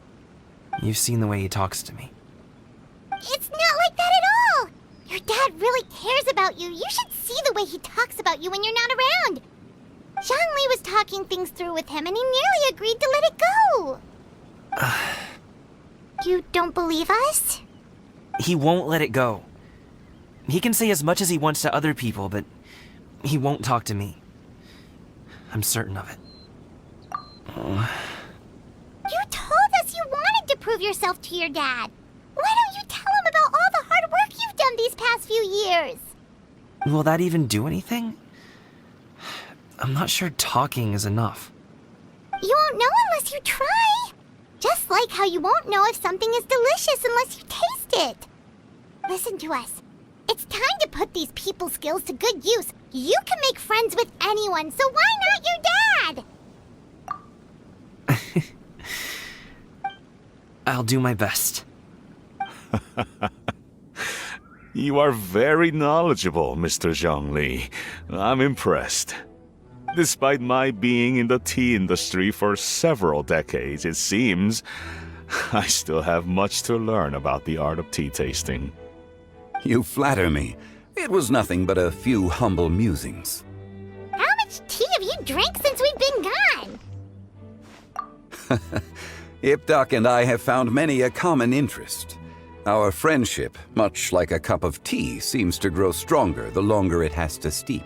You've seen the way he talks to me. It's not like that at all! Your dad really cares about you. You should see the way he talks about you when you're not around. Zhongli was talking things through with him and he nearly agreed to let it go. You don't believe us? He won't let it go. He can say as much as he wants to other people, but he won't talk to me. I'm certain of it. You told us you wanted to prove yourself to your dad. Why don't you tell him about all the hard work you've done these past few years? Will that even do anything? I'm not sure talking is enough. You won't know unless you try. Just like how you won't know if something is delicious unless you taste it. Listen to us. It's time to put these people skills to good use. You can make friends with anyone, so why not your dad? I'll do my best. You are very knowledgeable, Mr. Zhongli. I'm impressed. Despite my being in the tea industry for several decades, it seems I still have much to learn about the art of tea tasting. You flatter me. It was nothing but a few humble musings. How much tea have you drank since we've been gone? Ipdak and I have found many a common interest. Our friendship, much like a cup of tea, seems to grow stronger the longer it has to steep.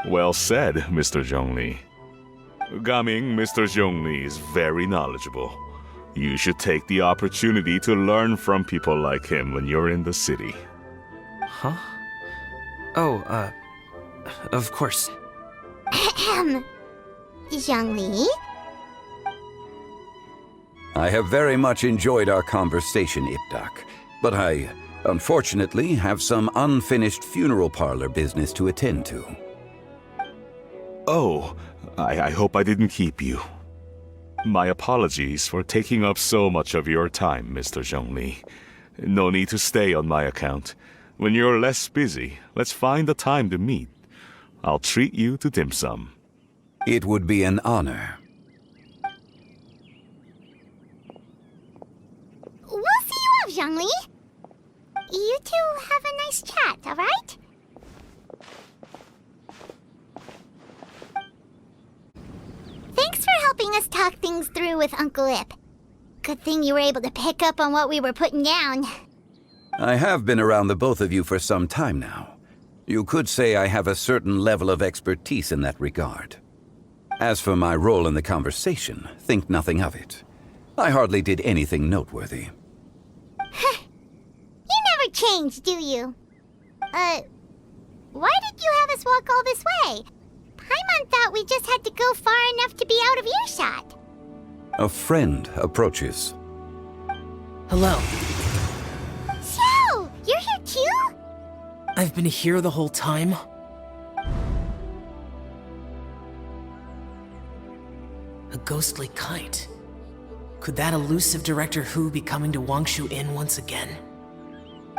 Well said, Mr. Zhongli. Gaming, Mr. Zhongli is very knowledgeable. You should take the opportunity to learn from people like him when you're in the city. Huh? Oh, of course. Ahem. Zhongli? I have very much enjoyed our conversation, Ipdak, but I, unfortunately, have some unfinished funeral parlor business to attend to. Oh, I hope I didn't keep you. My apologies for taking up so much of your time, Mr. Zhongli. No need to stay on my account. When you're less busy, let's find a time to meet. I'll treat you to dim sum. It would be an honor. We'll see you off, Zhongli. You two have a nice chat, alright? Thanks for helping us talk things through with Uncle Ip. Good thing you were able to pick up on what we were putting down. I have been around the both of you for some time now. You could say I have a certain level of expertise in that regard. As for my role in the conversation, think nothing of it. I hardly did anything noteworthy. You never change, do you? Why did you have us walk all this way? Paimon thought we just had to go far enough to be out of earshot. A friend approaches. Hello. Xiao, you're here too? I've been here the whole time? A ghostly kite. Could that elusive Director Hu be coming to Wangshu Inn once again?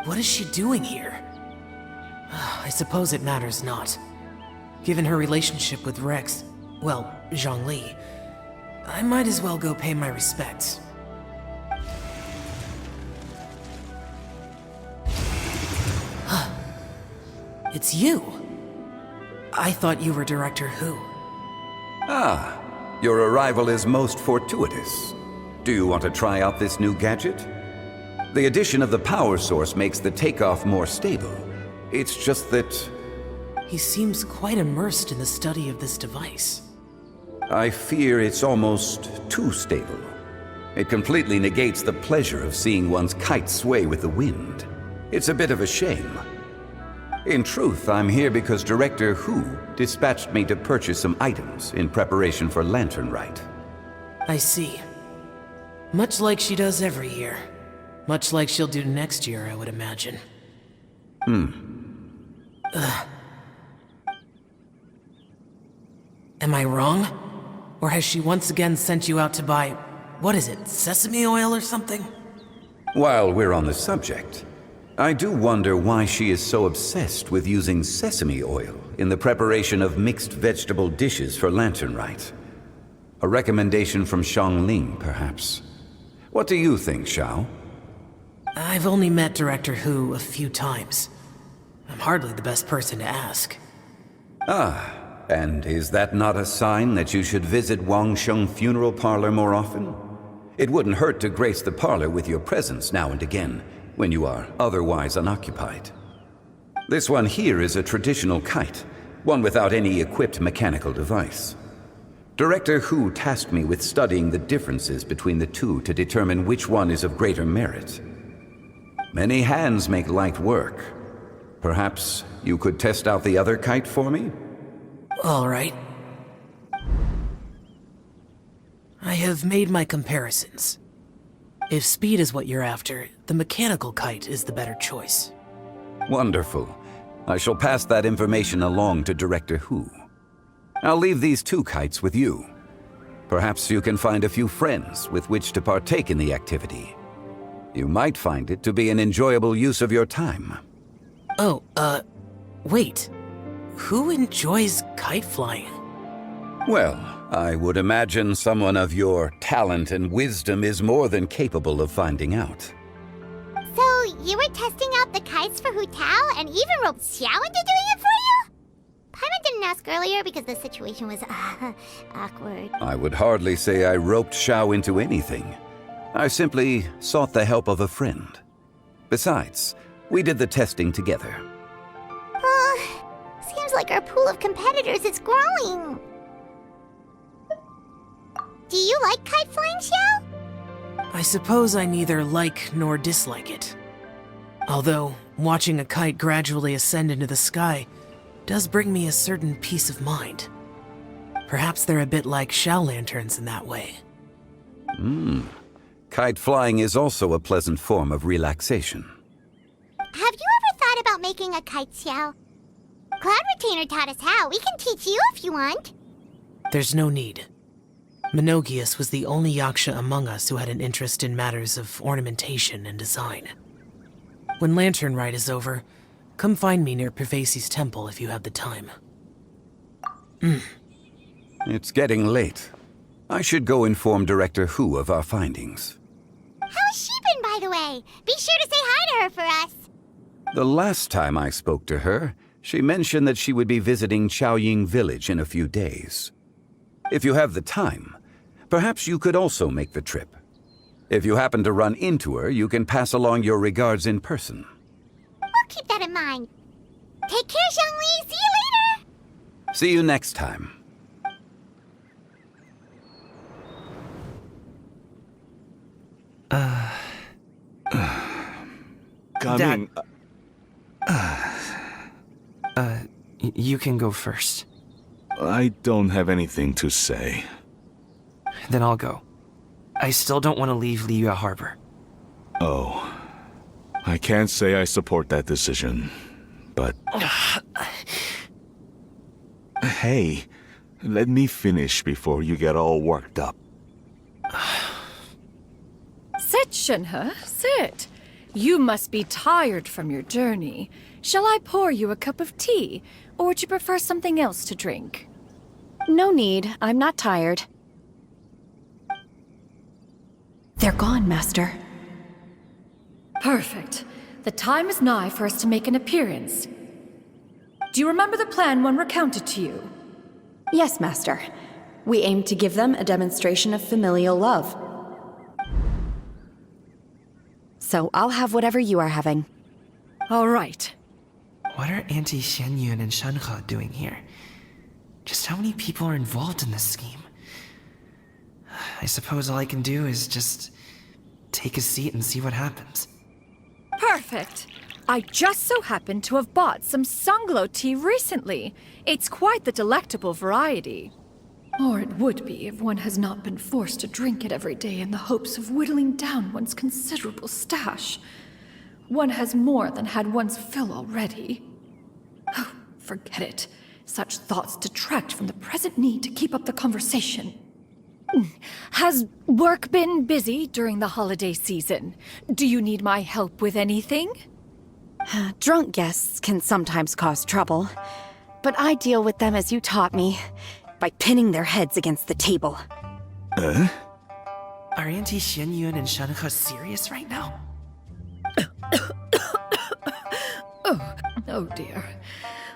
What is she doing here? I suppose it matters not. Given her relationship with Rex, well, Zhongli, I might as well go pay my respects. It's you! I thought you were Director Hu. Ah, your arrival is most fortuitous. Do you want to try out this new gadget? The addition of the power source makes the takeoff more stable. It's just that... He seems quite immersed in the study of this device. I fear it's almost too stable. It completely negates the pleasure of seeing one's kite sway with the wind. It's a bit of a shame. In truth, I'm here because Director Hu dispatched me to purchase some items in preparation for Lantern Rite. I see. Much like she does every year. Much like she'll do next year, I would imagine. Ugh. Am I wrong? Or has she once again sent you out to buy, what is it, sesame oil or something? While we're on the subject, I do wonder why she is so obsessed with using sesame oil in the preparation of mixed vegetable dishes for Lantern Rite. A recommendation from Xiangling, perhaps. What do you think, Xiao? I've only met Director Hu a few times. I'm hardly the best person to ask. Ah, and is that not a sign that you should visit Wangsheng Funeral Parlor more often? It wouldn't hurt to grace the parlor with your presence now and again, when you are otherwise unoccupied. This one here is a traditional kite, one without any equipped mechanical device. Director Hu tasked me with studying the differences between the two to determine which one is of greater merit. Many hands make light work. Perhaps you could test out the other kite for me? All right. I have made my comparisons. If speed is what you're after, the mechanical kite is the better choice. Wonderful. I shall pass that information along to Director Hu. I'll leave these 2 kites with you. Perhaps you can find a few friends with which to partake in the activity. You might find it to be an enjoyable use of your time. Oh, wait. Who enjoys kite flying? Well, I would imagine someone of your talent and wisdom is more than capable of finding out. So, you were testing out the kites for Hu Tao and even roped Xiao into doing it for you? Paimon didn't ask earlier because the situation was awkward. I would hardly say I roped Xiao into anything. I simply sought the help of a friend. Besides, we did the testing together. Seems like our pool of competitors is growing. Do you like kite flying, Xiao? I suppose I neither like nor dislike it. Although, watching a kite gradually ascend into the sky does bring me a certain peace of mind. Perhaps they're a bit like Xiao lanterns in that way. Kite flying is also a pleasant form of relaxation. Have you ever thought about making a kite, Xiao? Cloud Retainer taught us how. We can teach you if you want. There's no need. Menogius was the only yaksha among us who had an interest in matters of ornamentation and design. When Lantern Rite is over, come find me near Pervasi's temple if you have the time. It's getting late. I should go inform Director Hu of our findings. How's she been, by the way? Be sure to say hi to her for us. The last time I spoke to her, she mentioned that she would be visiting Chaoying Village in a few days. If you have the time, perhaps you could also make the trip. If you happen to run into her, you can pass along your regards in person. We'll keep that in mind. Take care, Xiangli. See you later. See you next time. Coming. You can go first. I don't have anything to say. Then I'll go. I still don't want to leave Liyue Harbor. Oh. I can't say I support that decision, but... Hey, let me finish before you get all worked up. Sit, Shenhe, sit. You must be tired from your journey. Shall I pour you a cup of tea, or would you prefer something else to drink? No need. I'm not tired. They're gone, Master. Perfect. The time is nigh for us to make an appearance. Do you remember the plan one recounted to you? Yes, Master. We aim to give them a demonstration of familial love. So I'll have whatever you are having. All right. What are Auntie Xianyun and Shenhe doing here? Just how many people are involved in this scheme? I suppose all I can do is just take a seat and see what happens. Perfect. I just so happen to have bought some Sunglow tea recently. It's quite the delectable variety. Or it would be if one has not been forced to drink it every day in the hopes of whittling down one's considerable stash. One has more than had one's fill already. Oh, forget it. Such thoughts detract from the present need to keep up the conversation. Has work been busy during the holiday season? Do you need my help with anything? Drunk guests can sometimes cause trouble, but I deal with them as you taught me, by pinning their heads against the table. Are Auntie Xianyun and Shenhe serious right now? Oh dear.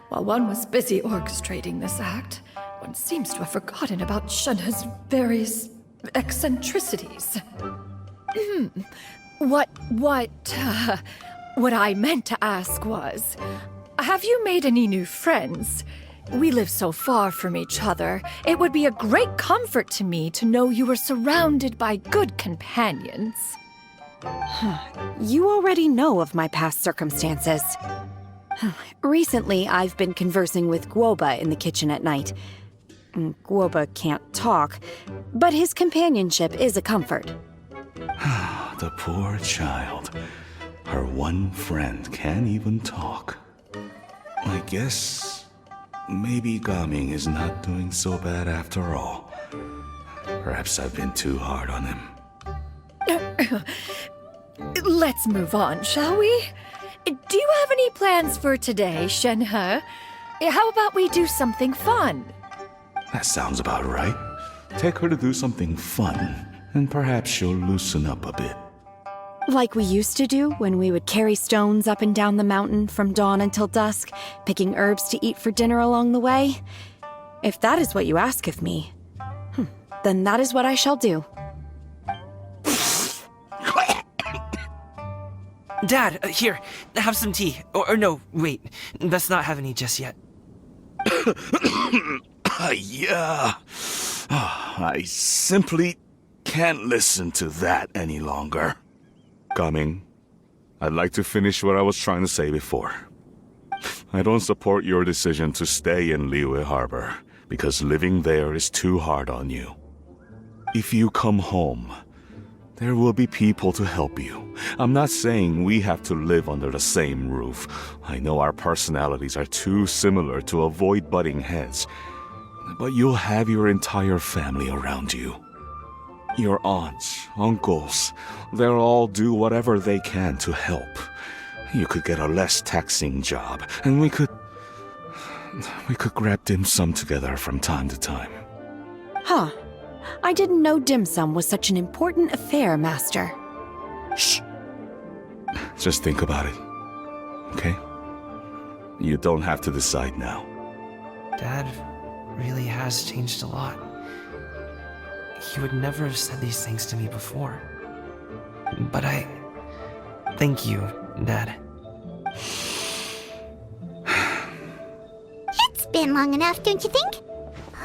While one was busy orchestrating this act, one seems to have forgotten about Shenhe's various eccentricities. What I meant to ask was, have you made any new friends? We live so far from each other. It would be a great comfort to me to know you were surrounded by good companions. You already know of my past circumstances. Recently, I've been conversing with Guoba in the kitchen at night. Guoba can't talk, but his companionship is a comfort. The poor child. Her one friend can't even talk. I guess maybe Gaming is not doing so bad after all. Perhaps I've been too hard on him. Let's move on, shall we? Do you have any plans for today, Shenhe? How about we do something fun? That sounds about right. Take her to do something fun, and perhaps she'll loosen up a bit. Like we used to do when we would carry stones up and down the mountain from dawn until dusk, picking herbs to eat for dinner along the way? If that is what you ask of me, then that is what I shall do. Dad, here, have some tea. Or no, wait, best not have any just yet. Yeah. I simply can't listen to that any longer. Gaming, I'd like to finish what I was trying to say before. I don't support your decision to stay in Liyue Harbor, because living there is too hard on you. If you come home, there will be people to help you. I'm not saying we have to live under the same roof. I know our personalities are too similar to avoid butting heads. But you'll have your entire family around you. Your aunts, uncles, they'll all do whatever they can to help. You could get a less taxing job, and we could grab dim sum together from time to time. Huh. I didn't know dim sum was such an important affair, Master. Shh. Just think about it, okay? You don't have to decide now. Dad really has changed a lot. He would never have said these things to me before. But thank you, Dad. It's been long enough, don't you think?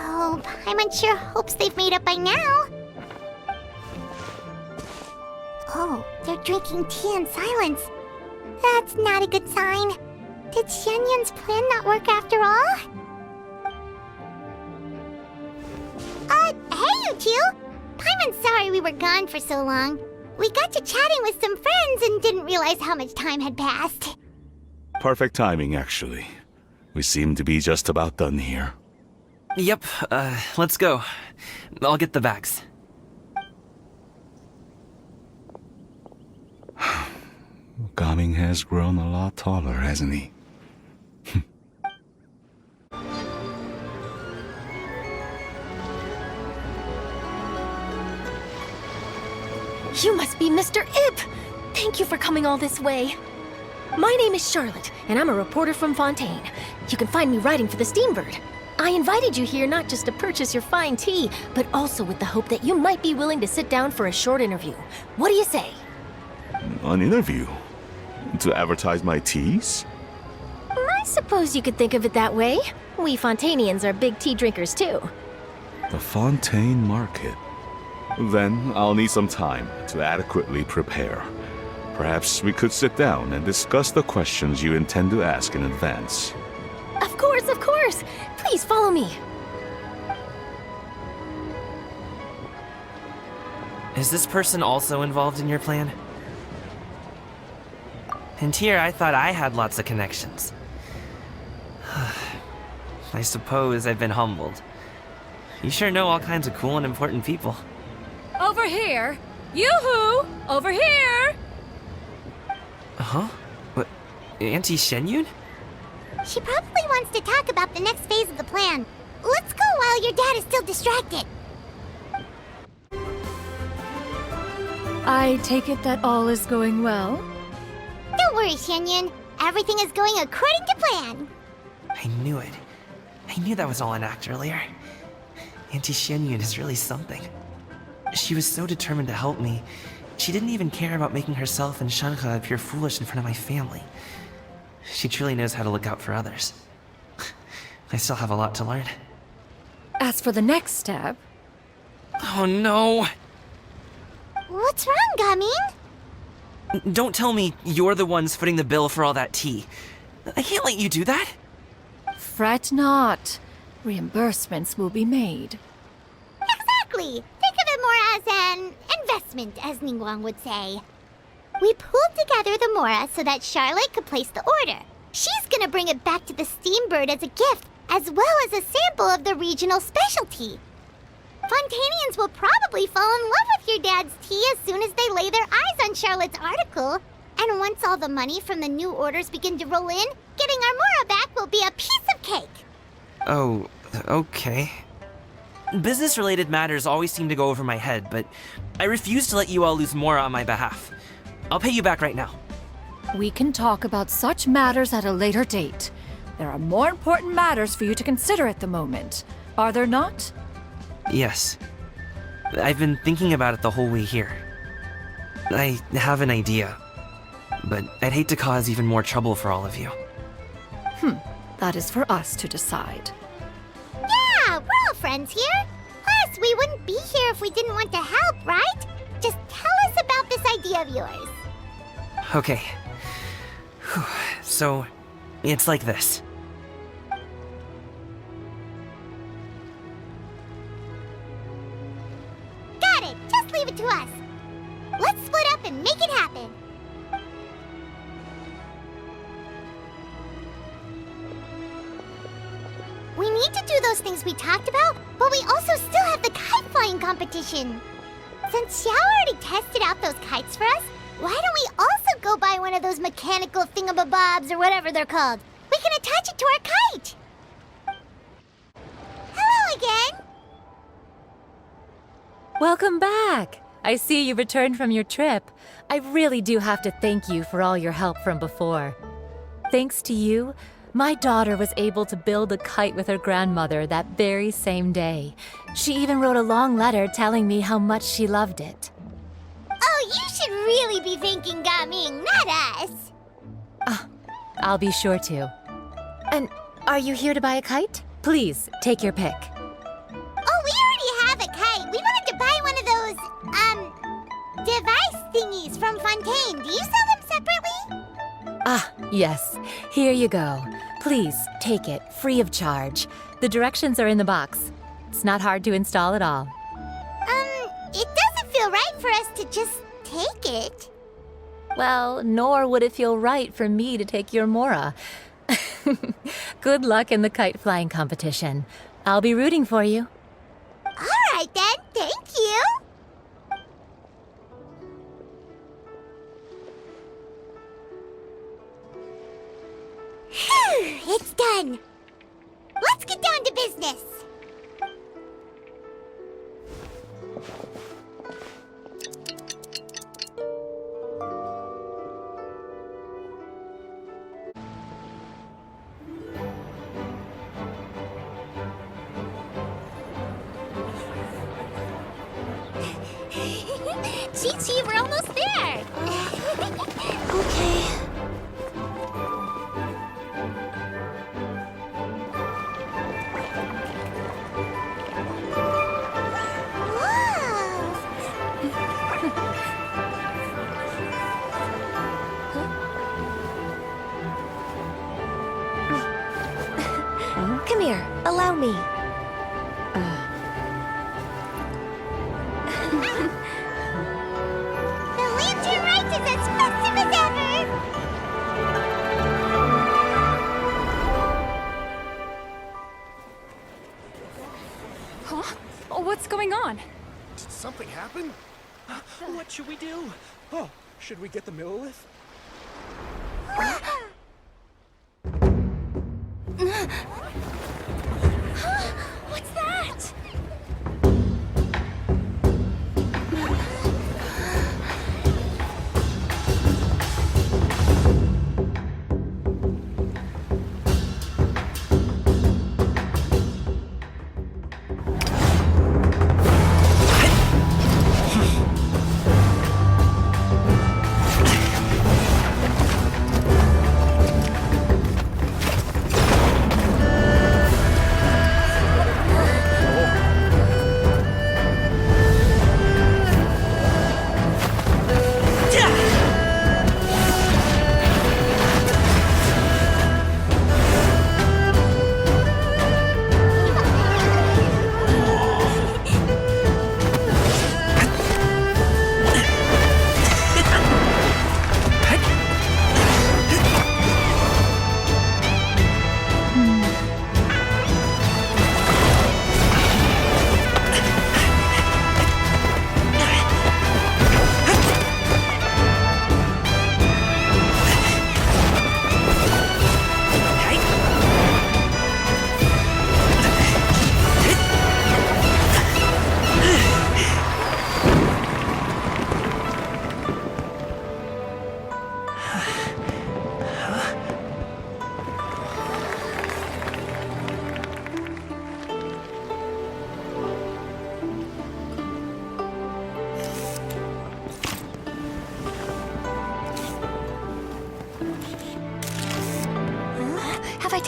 Oh, Paimon sure hopes they've made up by now. Oh, they're drinking tea in silence. That's not a good sign. Did Xianyun's plan not work after all? Hey, you two! Paimon's sorry we were gone for so long. We got to chatting with some friends and didn't realize how much time had passed. Perfect timing, actually. We seem to be just about done here. Yep, let's go. I'll get the bags. Gaming has grown a lot taller, hasn't he? You must be Mr. Ip! Thank you for coming all this way. My name is Charlotte, and I'm a reporter from Fontaine. You can find me writing for the Steambird. I invited you here not just to purchase your fine tea, but also with the hope that you might be willing to sit down for a short interview. What do you say? An interview? To advertise my teas? I suppose you could think of it that way. We Fontainians are big tea drinkers too. The Fontaine Market. Then I'll need some time to adequately prepare. Perhaps we could sit down and discuss the questions you intend to ask in advance. Of course, of course! Please follow me. Is this person also involved in your plan? And here I thought I had lots of connections. I suppose I've been humbled. You sure know all kinds of cool and important people. Over here! Yoo-hoo! Over here! Huh? Auntie Shenyun? She probably wants to talk about the next phase of the plan. Let's go while your dad is still distracted. I take it that all is going well? Don't worry, Shenyun. Everything is going according to plan. I knew it. I knew that was all an act earlier. Auntie Shenyun is really something. She was so determined to help me. She didn't even care about making herself and Shanka appear foolish in front of my family. She truly knows how to look out for others. I still have a lot to learn. As for the next step... Oh no! What's wrong, Gaming? Don't tell me you're the ones footing the bill for all that tea. I can't let you do that. Fret not. Reimbursements will be made. Exactly! Think of it more as an investment, as Ningguang would say. We pulled together the Mora so that Charlotte could place the order. She's gonna bring it back to the Steambird as a gift, as well as a sample of the regional specialty. Fontanians will probably fall in love with your dad's tea as soon as they lay their eyes on Charlotte's article. And once all the money from the new orders begin to roll in, getting our Mora back will be a piece of cake. Oh, okay. Business-related matters always seem to go over my head, but I refuse to let you all lose Mora on my behalf. I'll pay you back right now. We can talk about such matters at a later date. There are more important matters for you to consider at the moment, are there not? Yes. I've been thinking about it the whole way here. I have an idea, but I'd hate to cause even more trouble for all of you. That is for us to decide. Yeah, we're all friends here. Plus, we wouldn't be here if we didn't want to help, right? Just tell us about this idea of yours. Okay. Whew. So, it's like this. Got it! Just leave it to us. Let's split up and make it happen. We need to do those things we talked about, but we also still have the kite flying competition. Since Xiao already tested out those kites for us, why don't we also go buy one of those mechanical thingamabobs or whatever they're called? We can attach it to our kite. Hello again. Welcome back. I see you returned from your trip. I really do have to thank you for all your help from before. Thanks to you, my daughter was able to build a kite with her grandmother that very same day. She even wrote a long letter telling me how much she loved it. Oh, you should really be thanking Gaming, not us. I'll be sure to. And are you here to buy a kite? Please, take your pick. Oh, we already have a kite. We wanted to buy one of those, device thingies from Fontaine. Do you sell them separately? Yes. Here you go. Please, take it, free of charge. The directions are in the box. It's not hard to install at all. It doesn't feel right for us to just take it. Well, nor would it feel right for me to take your Mora. Good luck in the kite flying competition. I'll be rooting for you. All right then, thank you. Phew, it's done. Let's get down to business. Chi-Chi, we're almost there. Okay. Come here, allow me. The lantern Rite is as festive as ever! Huh? Oh, what's going on? Did something happen? What should we do? Oh, should we get the Millilith?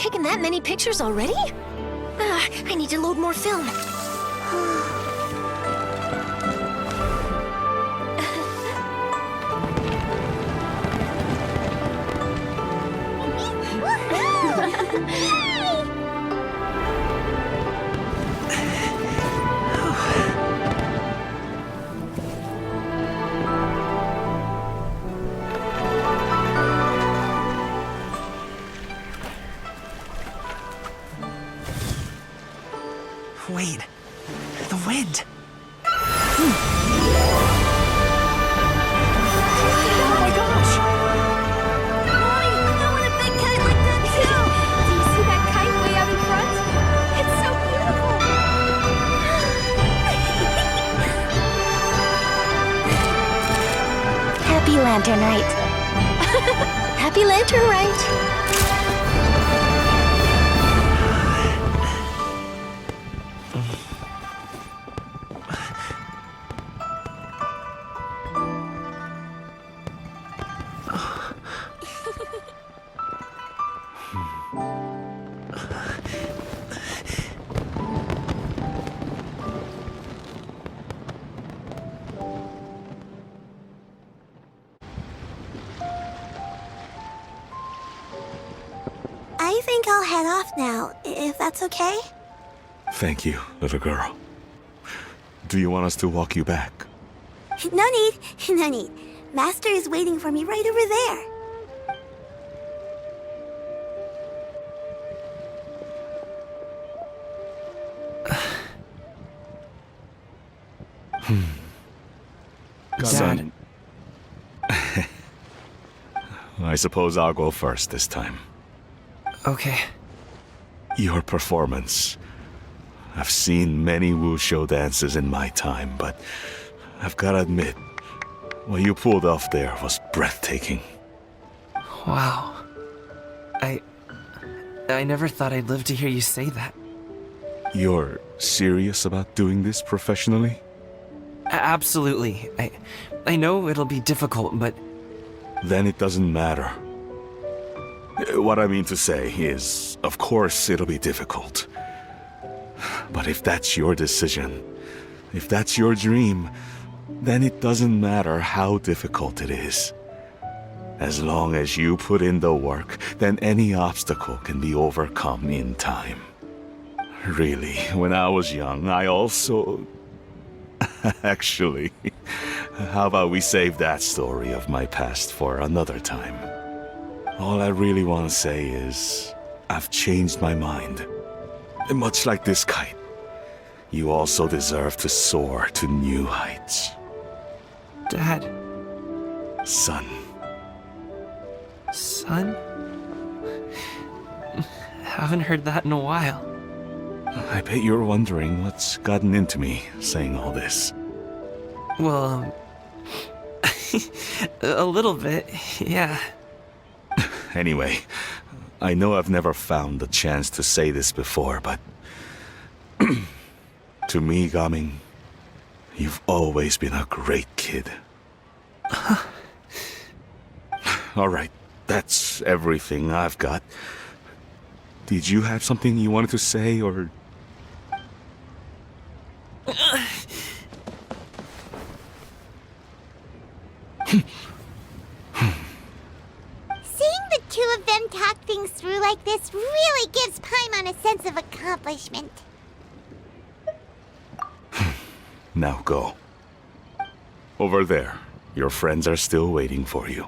taken that many pictures already? I need to load more film. Wait, the wind. Oh my gosh! Mommy, I want a big kite like that too! Do you see that kite way out in front? It's so beautiful! Happy Lantern Rite. Happy Lantern Rite. I think I'll head off now, if that's okay? Thank you, little girl. Do you want us to walk you back? No need, no need. Master is waiting for me right over there. Son. I suppose I'll go first this time. Okay. Your performance. I've seen many wushou dances in my time, but I've gotta admit, what you pulled off there was breathtaking. Wow. I never thought I'd live to hear you say that. You're serious about doing this professionally? Absolutely. I know it'll be difficult, but... Then it doesn't matter. What I mean to say is, of course it'll be difficult. But if that's your decision, if that's your dream, then it doesn't matter how difficult it is. As long as you put in the work, then any obstacle can be overcome in time. Really, when I was young, I also... Actually, how about we save that story of my past for another time? All I really want to say is, I've changed my mind. Much like this kite, you also deserve to soar to new heights. Dad. Son. Son? Haven't heard that in a while. I bet you're wondering what's gotten into me saying all this. Well, a little bit, yeah. Anyway, I know I've never found the chance to say this before, but... to me, Gaming, you've always been a great kid. Alright, that's everything I've got. Did you have something you wanted to say, or... Seeing the two of them talk things through like this really gives Paimon a sense of accomplishment. Now go. Over there. Your friends are still waiting for you.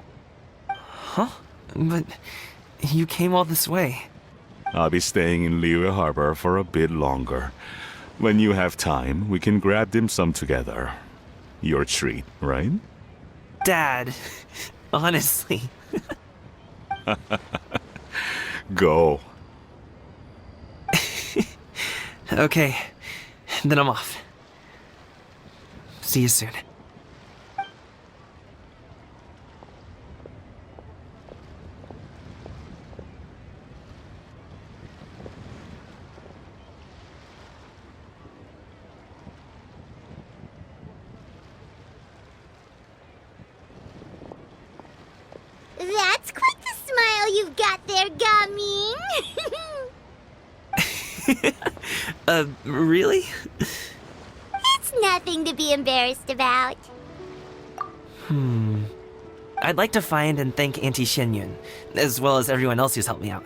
Huh? But you came all this way. I'll be staying in Liyue Harbor for a bit longer. When you have time, we can grab dim sum together. Your treat, right? Dad, honestly. Go. Okay, then I'm off. See you soon. That's quite the smile you've got there, Gaming. Really? It's nothing to be embarrassed about. I'd like to find and thank Auntie Xinyun, as well as everyone else who's helped me out.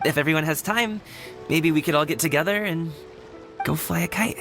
If everyone has time, maybe we could all get together and go fly a kite.